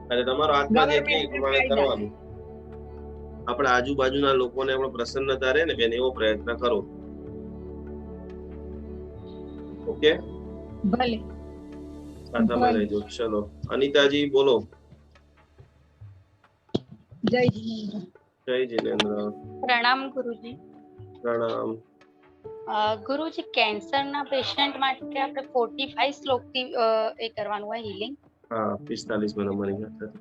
અને તમારો આત્મા જે કે એ Government પ્રમાણે કાયદા. કરવાનું. આપણા આજુબાજુના લોકોને આપણે પ્રસન્નતા રહે ને બેન, એવો પ્રયત્ન કરો. ઓકે, ભલે. સાતામાં રહેજો. ચલો અનિતાજી બોલો. જય જીનેન્દ્ર. જય જીનેન્દ્ર. પ્રણામ ગુરુજી. પ્રણામ. ગુરુજી, કેન્સરના પેશન્ટ માટે આપણે 45 શ્લોકથી એ કરવાનું હોય હીલિંગ. હા, 45 નંબરની વાત હતી.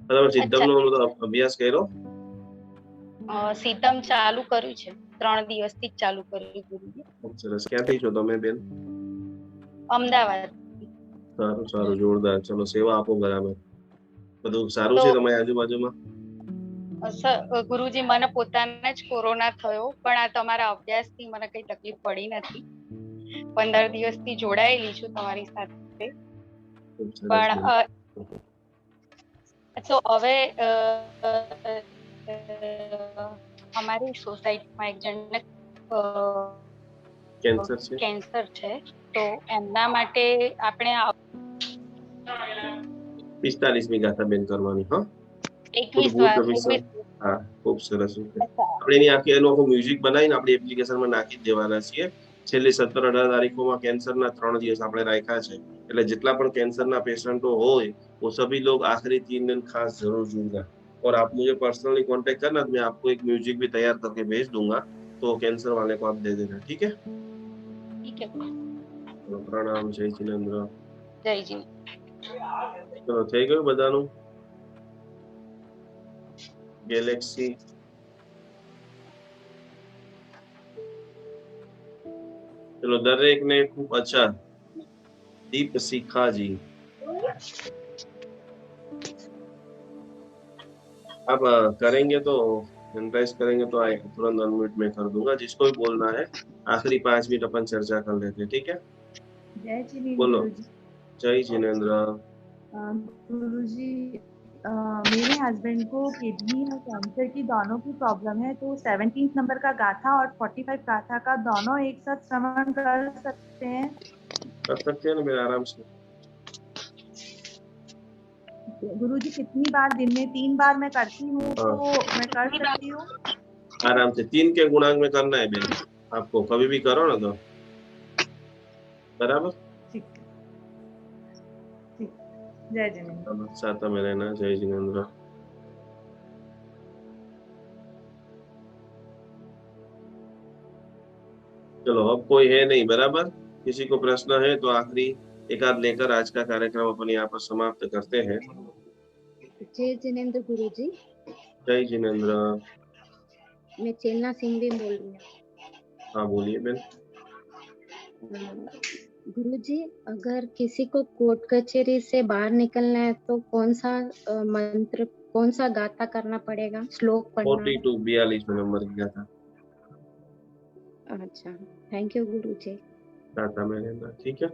બરાબર, સિદ્ધમનો અભ્યાસ કર્યો? સિતમ ચાલુ કર્યું છે, 3 દિવસથી જ ચાલુ કર્યું ગુરુજી. ખૂબ સરસ. ક્યાંથી છો તમે બેન? અમદાવાદ. સારું સારું, જોરદાર. ચલો સેવા આપો. બરાબર, બધું સારું છે તમારી આજુબાજુમાં? ગુરુજી, મને પોતાને જ કોરોના થયો, પણ આ તમારા અભ્યાસથી મને કઈ તકલીફ પડી નથી. 15 દિવસથી જોડાયેલી છું તમારી સાથે. પણ તો હવે અમારી સોસાયટીમાં એક જણને કેન્સર છે, તો એમના માટે આપણે 45મી ગાથા બેન કરવાની. હા, 21 હા, ખૂબ સરસ. આપણે એની આખી એનું આખું મ્યુઝિક બનાવીને આપણી એપ્લિકેશનમાં નાખી દેવાના છીએ. છેલ્લી 17-18 તારીખોમાં કેન્સરના 3 દિવસ આપણે રાખ્યા છે, એટલે જેટલા પણ કેન્સરના पेशेंटो હોય वो सभी लोग आखिरी 3 दिन खास जरूर जुड़ना. और आप मुझे पर्सनली कांटेक्ट करना, तो मैं आपको एक म्यूजिक भी तैयार करके भेज दूंगा, तो कैंसर वाले को आप दे देना. ठीक है? ठीक है. प्रणाम. जय जिनेंद्र. जय जी. ચલો થઈ ગયું બધાનું? ગેલેક્સી चलो दरेक ने खूब अच्छा. दीप शिखा जी, अब करेंगे तो एंट्रेस करेंगे तो आए तुरंत अनम्यूट में कर दूंगा. जिसको भी बोलना है आखिरी 5 मिनट अपन चर्चा कर लेते हैं. ठीक है? जय जिनेंद्र. बोलो. जय जिनेंद्र. गुरुजी, मेरे हस्बैंड को किडनी और कैंसर की दोनों की प्रॉब्लम है, तो 17 नंबर का गाथा और 45 गाथा का दोनों एक साथ श्रवण कर सकते हैं? कर सकते हैं ना मेरे आराम से. गुरुजी, कितनी बार दिन में? 3 बार मैं करती हूँ, तो मैं कर सकती हूँ? आराम से 3 के गुणांक में करना है बेन आपको. कभी भी करो ना तो. बराबर. ठीक. जय जिनेंद्र. साथ में रहना. जय जिनेंद्र. चलो अब कोई है नहीं, बराबर। किसी को प्रश्न है तो आखिरी एक आध लेकर आज का कार्यक्रम अपन यहाँ पर समाप्त करते हैं। जय जिनेंद्र गुरुजी। जय जिनेंद्र। मैं चेलना सिंघवी बोल रही हूँ। हाँ बोलिए बेन। गुरुजी, अगर किसी को कोर्ट कचहरी से बाहर निकलना है तो कौन सा मंत्र, कौन सा गाथा करना पड़ेगा, श्लोक पढ़ना? 42 नंबर की गाथा। अच्छा, थैंक यू गुरुजी। गाथा में लेना, ठीक है।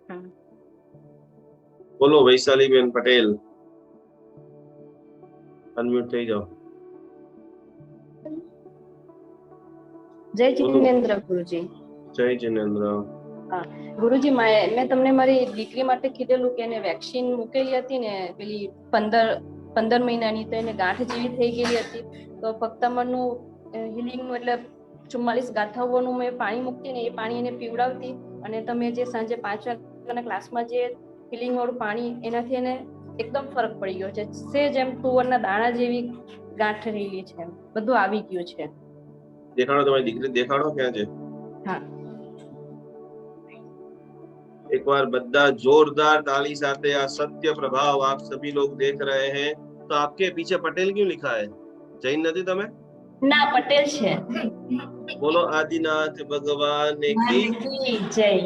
हाँ। बोलो वैशाली बेन पटेल, अनम्यूट થઈ જાઓ। જય જિનેન્દ્ર ગુરુજી। જય જિનેન્દ્ર। હા ગુરુજી, મેં તમને મારી દીકરી માટે કીધેલું કે એને વેક્સિન મૂકેલી હતી ને, પેલી 15 મહિનાની, તો એને ગાંઠ જેવી થઈ ગયેલી હતી, તો ભક્તમણનું હિલિંગનું એટલે 44 ગાથાઓનું મેં પાણી મૂકતી ને એ પાણી એને પીવડાવતી, અને તમે જે સાંજે 5 વાગ્યાના ક્લાસમાં જે હિલિંગ વાળું પાણી, એનાથી એને એકદમ ફરક પડી ગયો છે, સેજ એમ તુવરના દાણા જેવી ગાંઠ રહેલી છે, બધું આવી ગયું છે। દેખાડો તમારી દીકરી, દેખાડો ક્યાં છે? હા, एक बार बद्दा जोरदार ताली साथे आ सत्य प्रभाव आप सभी लोग देख रहे हैं। तो आपके पीछे पटेल क्यों लिखा है? जैन नदी तमे? ना, पटेल छे। बोलो आदिनाथ भगवान की जय।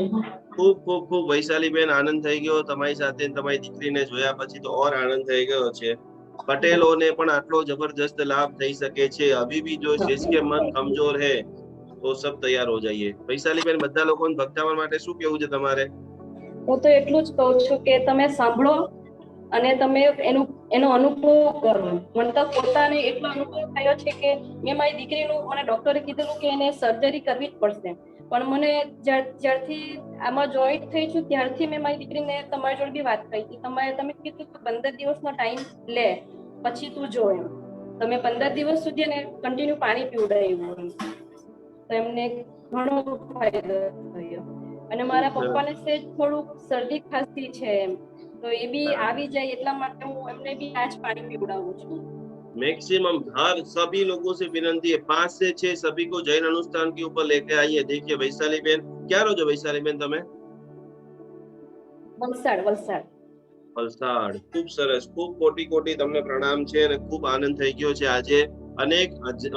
खूब खूब खूब वैशाली बेन आनंद થઈ ગયો તમારી સાથે, તમારી દીકરીને જોયા પછી તો ઓર આનંદ થઈ ગયો છે। પટેલોને પણ આટલો જબરજસ્ત લાભ થઈ શકે છે। अभी भी जो जिसके मन कमजोर है तो सब तैयार हो जाइए। वैशाली बेन બધા લોકોને ભક્તામણ માટે શું કહેવું છે તમારે? હું તો એટલું જ કહું છું કે તમે સાંભળો અને તમે એનો અનુભવ કરો। મને તો પોતાને એટલો અનુભવ થયો છે કે મેં મારી દીકરીનું, મને ડોક્ટરે કીધેલું કે એને સર્જરી કરવી જ પડશે, પણ મને જ્યારથી આમાં જોઈન્ટ થઈ છું ત્યારથી મેં મારી દીકરીને તમારી જોડે બી વાત કરી હતી। તમે કીધું કે 15 દિવસનો ટાઈમ લે પછી તું જો એમ, તમે 15 દિવસ સુધી એને કન્ટિન્યુ પાણી પીવડાવ્યું, તો એમને ઘણો ફાયદો થયો। અને મારા પપ્પાને સેજ થોડું શરદી ખાંસી છે એમ, તો એ બી આવી જાય એટલા માટે હું એમને બી આજ પાણી પીવડાવું છું। मैक्सिमम हर सभी लोगों से विनती है, 5 से 6 सभी को जैन अनुष्ठान के ऊपर लेके आइए। देखिए वैशाली बेन, क्या रोजो वैशाली बेन तमे? વલસાડ। વલસાડ, ખૂબ સરસ, ખૂબ કોટી કોટી તમને પ્રણામ છે અને ખૂબ આનંદ થઈ ગયો છે આજે। અનેક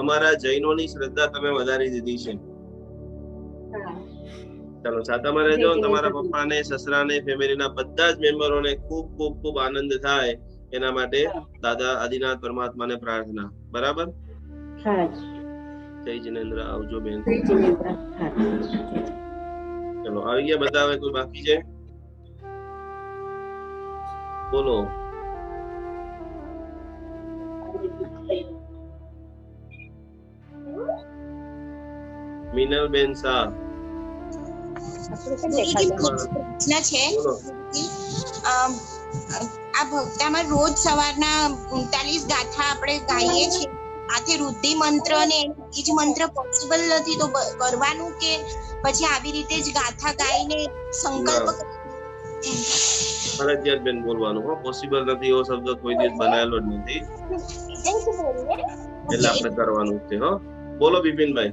અમારા જૈનોની શ્રદ્ધા તમે વધારી દીધી છે। ચાલો સાતામાં રહેજો, તમારા પપ્પાને, સસરાને, ફેમિલીના બધા જ મેમ્બરોને ખૂબ ખૂબ ખૂબ આનંદ થાય એના માટે દાદા આદિનાથ પરમાત્માને પ્રાર્થના, બરાબર? હા, જય જિનેન્દ્ર, આવજો બેન। જય જિનેન્દ્ર। ચલો આવી ગયા બધા, હવે કોઈ બાકી છે? બોલો। મીનલ બેન શાહ। આ ભક્તામાં રોજ સવારના 39 ગાથા આપણે ગાઈએ છીએ, આથી રુદ્ધિ મંત્ર ને બીજ મંત્ર પોસિબલ નથી તો કરવાનું કે પછી આવી રીતે જ ગાથા ગાઈને સંકલ્પ? ફરજિયાત બેન બોલવાનું, હો, પોસિબલ નથી એવો શબ્દ કોઈ દિવસ બનાવેલો જ નથી, એટલે આપણે કરવાનું છે। હો, બોલો બિપિનભાઈ।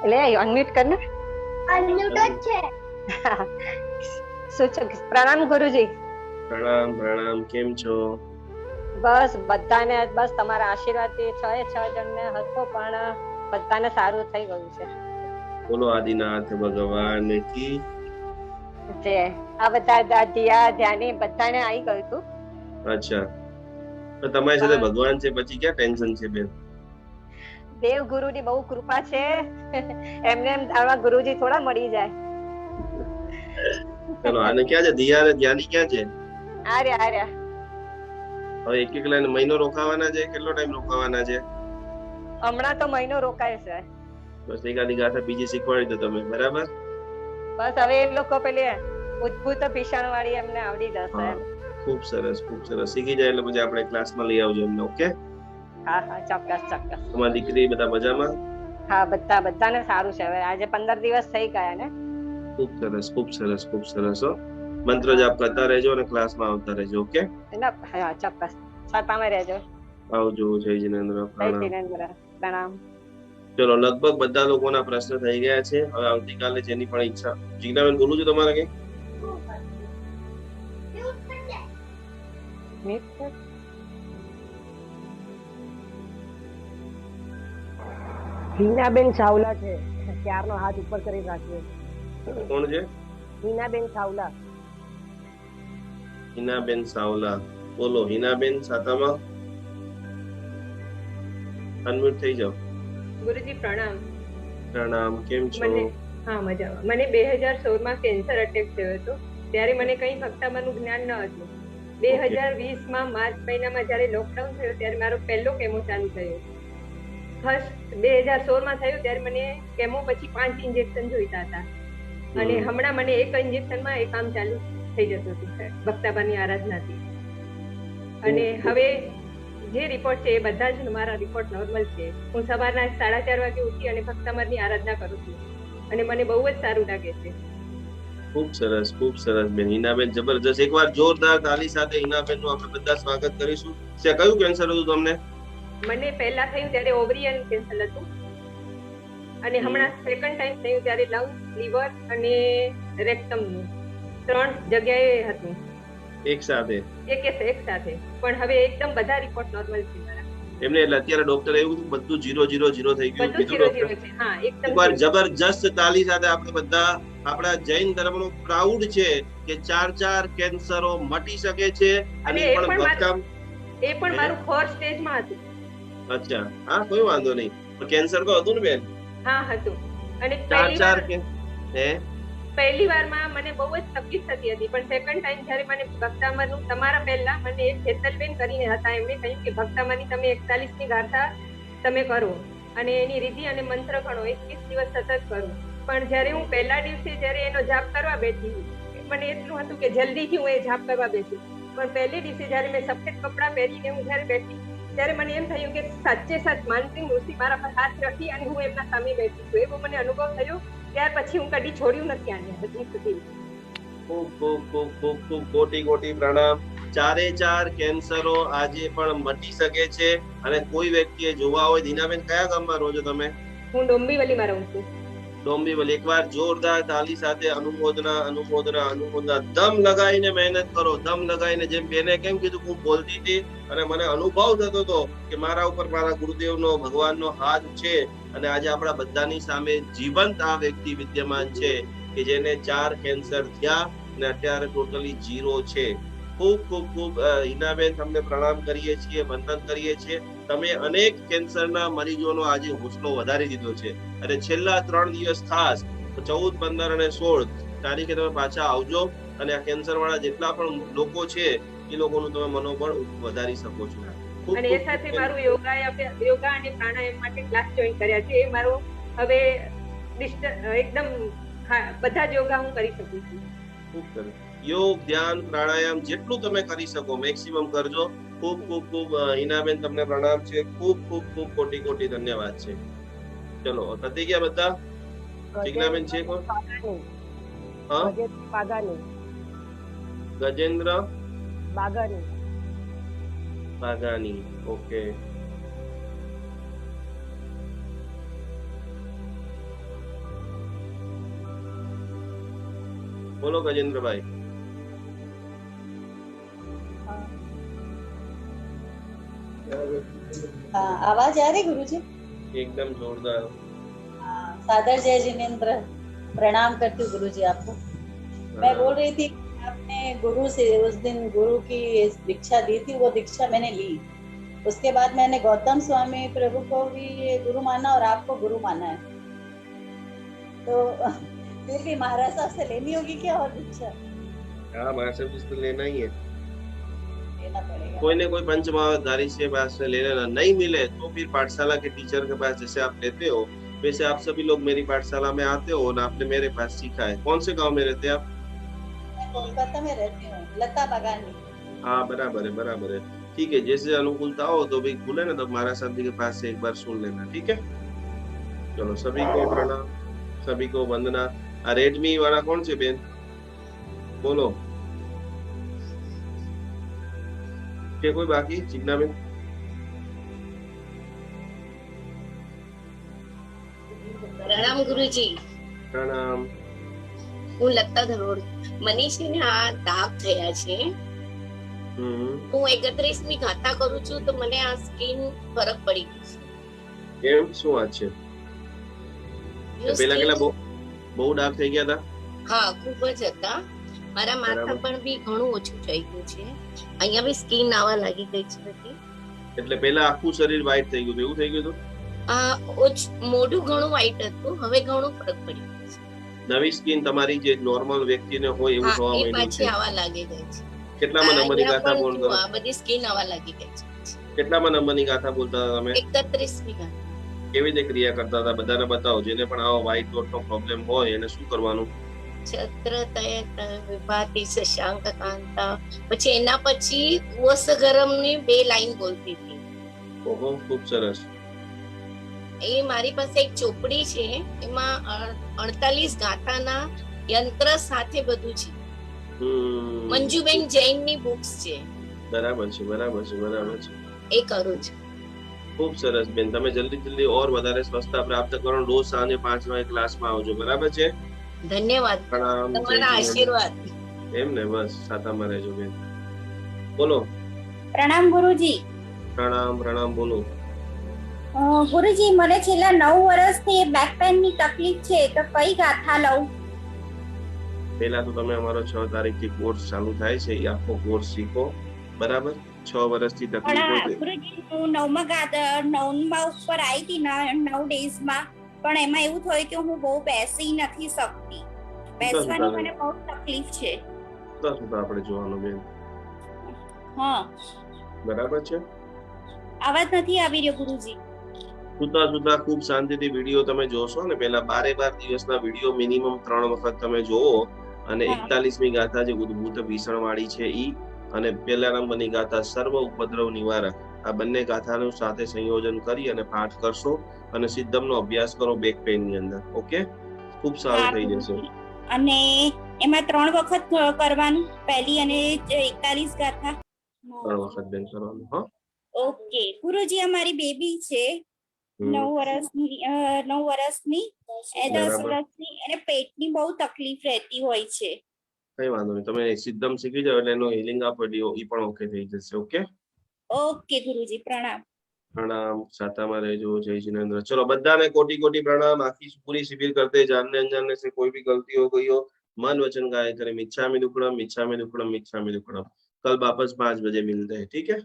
લે અનમ્યુટ કર ને। અનમ્યુટ જ છે। સૂચક પ્રણામ ગુરુજી। પ્રણામ પ્રણામ, કેમ છો? બસ બધાને બસ તમારા આશીર્વાદથી 6 જણને હતો પણ બધાને સારું થઈ ગયું છે। બોલો આદિનાથ ભગવાન કી જે આ બધા દિયા ધ્યાની બધાને આવી ગયું હતું। અચ્છા, તો તમારી સાથે ભગવાન છે પછી ક્યાં ટેન્શન છે બેન? દેવ ગુરુની બહુ કૃપા છે, એમને એમ આવા ગુરુજી થોડા મળી જાય। ચલો આને ક્યાં છે? દિયા ને ધ્યાની ક્યાં છે? આર્યા હવે એક લાઈન મહિનો રોકાવાના છે, કેટલો ટાઈમ રોકાવાના છે? હમણાં તો મહિનો રોકાય છે। બસ એકાદી ગાથા બીજી શીખવાડી દો તમે, બરાબર? બસ હવે એ લોકો પેલી ઉદ્ભૂત ભીષણ વાળી એમને આવડી જશે। ખૂબ સરસ, ખૂબ સરસ, શીખી જાય એટલે પછી આપણે ક્લાસમાં લઈ આવજો એમને, ઓકે? હા હા, ચોક્કસ ચોક્કસ। તમારી દીકરી બધા મજામાં? હા, બધાને સારું છે। હવે આજે 15 દિવસ થઈ ગયા ને। ખૂબ સરસ, ખૂબ સરસ, ખૂબ સરસ। હો, મંત્ર જાપ કરતા રહેજો અને ક્લાસમાં આવતા રહેજો, ઓકે? હા ચોક્કસ, સાતામાં રહેજો। આવજો। જય જિનેન્દ્ર, જય જિનેન્દ્ર, પ્રણામ। ચલો લગભગ બધા લોકોના પ્રશ્ન થઈ ગયા છે. હવે આવતીકાલે જેની પણ ઈચ્છા. જીજ્ઞાબેન બોલું છું તમારે કઈ? હિનાબેન ચાવલા છે, ક્યારનો હાથ ઉપર કરી રાખ્યો. કોણ છે? હિનાબેન ચાવલા. હિનાબેન સાવલા, બોલો હિનાબેન સાતામાં અનમ્યુટ થઈ જાઓ. ગુરુજી પ્રણામ. પ્રણામ, કેમ છો? હા મજામાં. મને 2016 માં કેન્સર અટેક થયો હતો. ત્યારે મને કંઈ ભક્તામાનું જ્ઞાન ન હતું. 2020 માં માર્ચ મહિનામાં જ્યારે લોકડાઉન થયો ત્યારે મારો પહેલો કેમો ચાલુ થયો. ફર્સ્ટ 2016 માં થયું ત્યારે મને કેમો પછી 5 ઇન્જેક્શન જોઈતા હતા અને હમણાં મને એક ઇન્જેક્શનમાં એ કામ ચાલુ થઈ જતું હતું ભક્તાબાની આરાધનાથી. અને હવે જે રિપોર્ટ છે એ બધા જ મારા રિપોર્ટ નોર્મલ છે. હું સવારના 4:30 વાગે ઉઠી અને ભક્તામાની આરાધના કરું છું અને મને બહુ જ સારું લાગે છે. ખૂબ સરસ બેન. હિનાબેન જબરજસ્ત. એકવાર જોરદાર તાલી સાથે હિનાબેન નું આપણે બધા સ્વાગત કરીશું. કયું કેન્સર હતું તમને? મને પહેલા થયું ત્યારે ઓવરિયન કેન્સર હતું અને હમણાં સેકન્ડ ટાઈમ થયું ત્યારે લંગ્સ, લીવર અને રેક્ટમ નું 3 જગ્યાએ હતું એક સાથે. પણ હવે એકદમ બધા રિપોર્ટ નોર્મલ છે મારા. એમને એટલે અત્યારે ડોક્ટર એવું બધું 0-0-0 થઈ ગયું. બધું 0-0 છે. હા એકદમ. એકવાર જબરજસ્ત તાલી સાથે આપણે બધા આપણા જૈન ધર્મનો પ્રાઉડ છે કે 4 કેન્સરો મટી શકે છે અને એ પણ મારું 4th સ્ટેજમાં હતું. અચ્છા, હા કોઈ વાંધો નહીં. કેન્સર તો હતું ને બેન? હા હતું. અને પહેલી વારમાં મને બહુ જ તકલીફ થતી હતી પણ સેકન્ડ ટાઈમ જ્યારે મને ભક્તામાનું તમારા પહેલા મને એક હેતલબેન કરીને હતા, એમણે કહ્યું કે ભક્તામાની તમે 41 ની ગાથા તમે કરો અને એની રીતિ અને મંત્ર ગણો 21 દિવસ સતત કરો. પણ જ્યારે હું પહેલા દિવસે જ્યારે એનો જાપ કરવા બેઠી મને એટલું હતું કે જલ્દીથી હું એ જાપ કરવા બેઠી. પણ પહેલે દિવસે જ્યારે મેં સફેદ કપડાં પહેરીને હું જ્યારે બેઠી ત્યારે મને એમ થયું કે સાચે સાચ માનસિંહ ઋષિ મારા પર હાથ રાખી અને હું એમના સામે બેઠી છું. એવો મને અનુભવ થયો. ત્યાર પછી હું કદી છોડ્યું નથી આને હજી સુધી. ખૂબ કોટી પ્રણામ. 4 કેન્સરો આજે પણ મટી શકે છે અને કોઈ વ્યક્તિએ જોવા હોય. દીનાબેન કયા ગામમાં રહો છો તમે? હું ડોંબીવલીમાં રહું છું. ડોંબીવલી. એકવાર જોરદાર તાલી સાથે અનુમોદના. દમ લગાવીને મહેનત કરો. દમ લગાવીને, જેમ બેને કેમ કીધું હું બોલતી હતી અને મને અનુભવ થતો હતો કે મારા ઉપર મારા ગુરુદેવનો ભગવાનનો હાથ છે અને આજે આપણા બધાની સામે જીવંત આ વ્યક્તિ વિદ્યમાન છે કે જેને 4 કેન્સર થયા અને અત્યારે ટોટલી 0 છે. ખૂબ હિનાબેન તમને પ્રણામ કરીએ છીએ, વંદન કરીએ છીએ. તમે અનેક કેન્સરના મરીજોનો આજે હોસલો વધારી દીધો છે અને છેલ્લા 3 દિવસ ખાસ 14, 15 અને 16 તારીખે તમે પાછા આવજો અને આ કેન્સર વાળા જેટલા પણ લોકો છે એ લોકોનું તમે મનોબળ વધારી શકો છો. અને એ સાથે મારું યોગા અને પ્રાણાયામ માટે ક્લાસ જોઈન કર્યા છે. એ મારું હવે એકદમ બધા જ યોગા હું કરી શકું છું. ખૂબ સરસ. યોગ, ધ્યાન, પ્રાણાયામ જેટલું તમે કરી શકો મેક્સિમમ કરજો. ખૂબ હિનાબેન તમને પ્રણામ છે. ખૂબ કોટી ધન્યવાદ છે. ચલો પતી ગયા બધા? જીજ્ઞાબેન છે કોણ? હા, ગજેન્દ્ર બાગાની. ઓકે, બોલો ગજેન્દ્રભાઈ. आवाज आ रही गुरुजी? एकदम जोरदार. सादर जय जिनेंद्र. प्रणाम करती हूँ गुरुजी आपको. मैं बोल रही थी आपने गुरु से उस दिन गुरु की दीक्षा दी थी, वो दीक्षा मैंने ली. उसके बाद मैंने गौतम स्वामी प्रभु को भी गुरु माना और आपको गुरु माना है. तो फिर भी महाराज साहब से लेनी होगी क्या और दीक्षा? हाँ, महाराज साहब से लेना ही है. लेना पड़ेगा. कोई न कोई पंच महावतारी से पास से ले लेना. नहीं मिले तो फिर पाठशाला के टीचर के पास जैसे आप लेते हो वैसे आप सभी लोग मेरी पाठशाला में आते हो ना. आपने मेरे पास सीखा है. कौन से गांव में रहते हैं आप? मैं कोलकाता में रहती हूँ, लता बागानी. हाँ, बराबर है. ठीक है, जैसे अनुकूलता हो तो भी खुले ना तो महाराज साहब जी के पास से एक बार सुन लेना. ठीक है, चलो सभी को प्रणाम, सभी को वंदना. रेडमी वाला कौन से बेन बोलो? के कोई बाकी? जिज्ञा बेन ગુરુજી. પ્રણામ. હું લતા ધરોડ. મને છે ને આ દાગ થયા છે. હું 31મી ગાથા કરું છું તો મને આ સ્કિન ફરક પડી ગઈ છે. એમ શું વાત છે? પેલા કેટલા બહુ ડાઘ થઈ ગયા હતા? હા, ખૂબ જ હતા. મારા માથા પર બી ઘણું ઓછું થઈ ગયું છે. અહીંયા બી સ્કિન આવવા લાગી ગઈ છે બધી. એટલે પેલા આખું શરીર વ્હાઈટ થઈ ગયું, એવું થઈ ગયું હતું? મોઢું ઘણું વ્હાઈટ હતું, હવે ઘણું ફરક પડી ગયો છે. નવી સ્કિન તમારી જે નોર્મલ વ્યક્તિને હોય એવું જોવા મળ્યું છે. પાછી આવવા લાગી ગઈ છે. કેટલામાં નંબરની ગાથા બોલ કરો? આ બધી સ્કિન આવવા લાગી ગઈ છે. કેટલામાં નંબરની ગાથા બોલતા હતા તમે? 31મી ગાથા. કેવી રીતે ક્રિયા કરતા હતા બધાને બતાવો. જેને પણ આવો વ્હાઈટ ડોટનો પ્રોબ્લેમ હોય એને શું કરવાનું? છત્ર તયત વિભાતિ શશાંક કાંતા. પછી એના પછી વસ ગરમની 2 લાઈન બોલતી હતી. ઓહો, ખૂબ સરસ. એ મારી પાસે એક ચોપડી છે, એમાં 48 ગાથાના યંત્ર સાથે બધું છે. મંજુબેન જૈનની બુક્સ છે. બરાબર છે, બરાબર છે, બરાબર છે. એ કરું છું. ખૂબ સરસ બેન. તમે જલ્દી ઓર વધારે સ્વસ્થતા પ્રાપ્ત કરો. રોજ સાંજે 5 વાગે ક્લાસમાં આવજો. બરાબર છે? ધન્યવાદ. તમારા આશીર્વાદ. એમ ને, બસ સાતામાં રહેજો બેન. બોલો. પ્રણામ ગુરુજી. પ્રણામ. પ્રણામ. બોલો. ગુરુજી, મને છેલ્લા 9 વર્ષથી બેક પેન ની તકલીફ છે, તો કઈ ગાથા લઉં? પહેલા તો તમે અમારો 6 તારીખથી કોર્સ ચાલુ થાય છે, એ આખો કોર્સ શીખો. બરાબર? 6 વર્ષથી તકલીફ હોય. ગુરુજી, હું 9મા ઉપર આવી હતી 9 ડેઝમાં, પણ એમાં એવું થયું કે હું બહુ બેસી નથી શકતી. બેસવાની મને બહુ તકલીફ છે. તો આપણે જોવાનું બેન. હા, બરાબર છે. આવાજ નથી આવી રહ્યો ગુરુજી. સુતા ખૂબ શાંતિથી વિડીયો તમે જોશો ને, પેલા 12 દિવસના વિડીયો મિનિમમ 3 વખત તમે જોવો, અને 41મી ગાથા જે ઉદ્ભૂત ભીષણ વાળી છે ઈ, અને પહેલા નંબરની ગાથા સર્વ ઉપદ્રવ નિવારક, આ બંને ગાથાનું સાથે સંયોજન કરી અને પાઠ કરશો અને સિદ્ધમનો અભ્યાસ કરો બેક પેઇન ની અંદર. ઓકે, ખૂબ સારું થઈ જશે. અને એમાં 3 વખત કરવાનું, પહેલી અને 41 ગાથા 3 વખત બેન કરવાનું. હા, ઓકે ગુરુજી. અમારી બેબી છે 9 વર્ષની 10 વર્ષની, એને પેટની બહુ તકલીફ રહેતી હોય છે. કઈ વાંધો નહીં, તમે સિદ્ધમ શીખી જાવ એટલે એનો હીલિંગ આપો, ઈ પણ ઓકે થઈ જશે. ઓકે, ઓકે ગુરુજી. પ્રણામ. प्रणाम. सातामा रहजो. जय जिनेन्द्र. चलो बधाने कोटि कोटि प्रणाम. आखी पूरी शिविर करते जानने अनजाने से कोई भी गलती हो गई हो, मन वचन गाय करे मिच्छामि दुक्कडम मिच्छामि दुक्कडम मिच्छामि दुक्कडम. कल वापस 5 बजे मिलते हैं. ठीक है?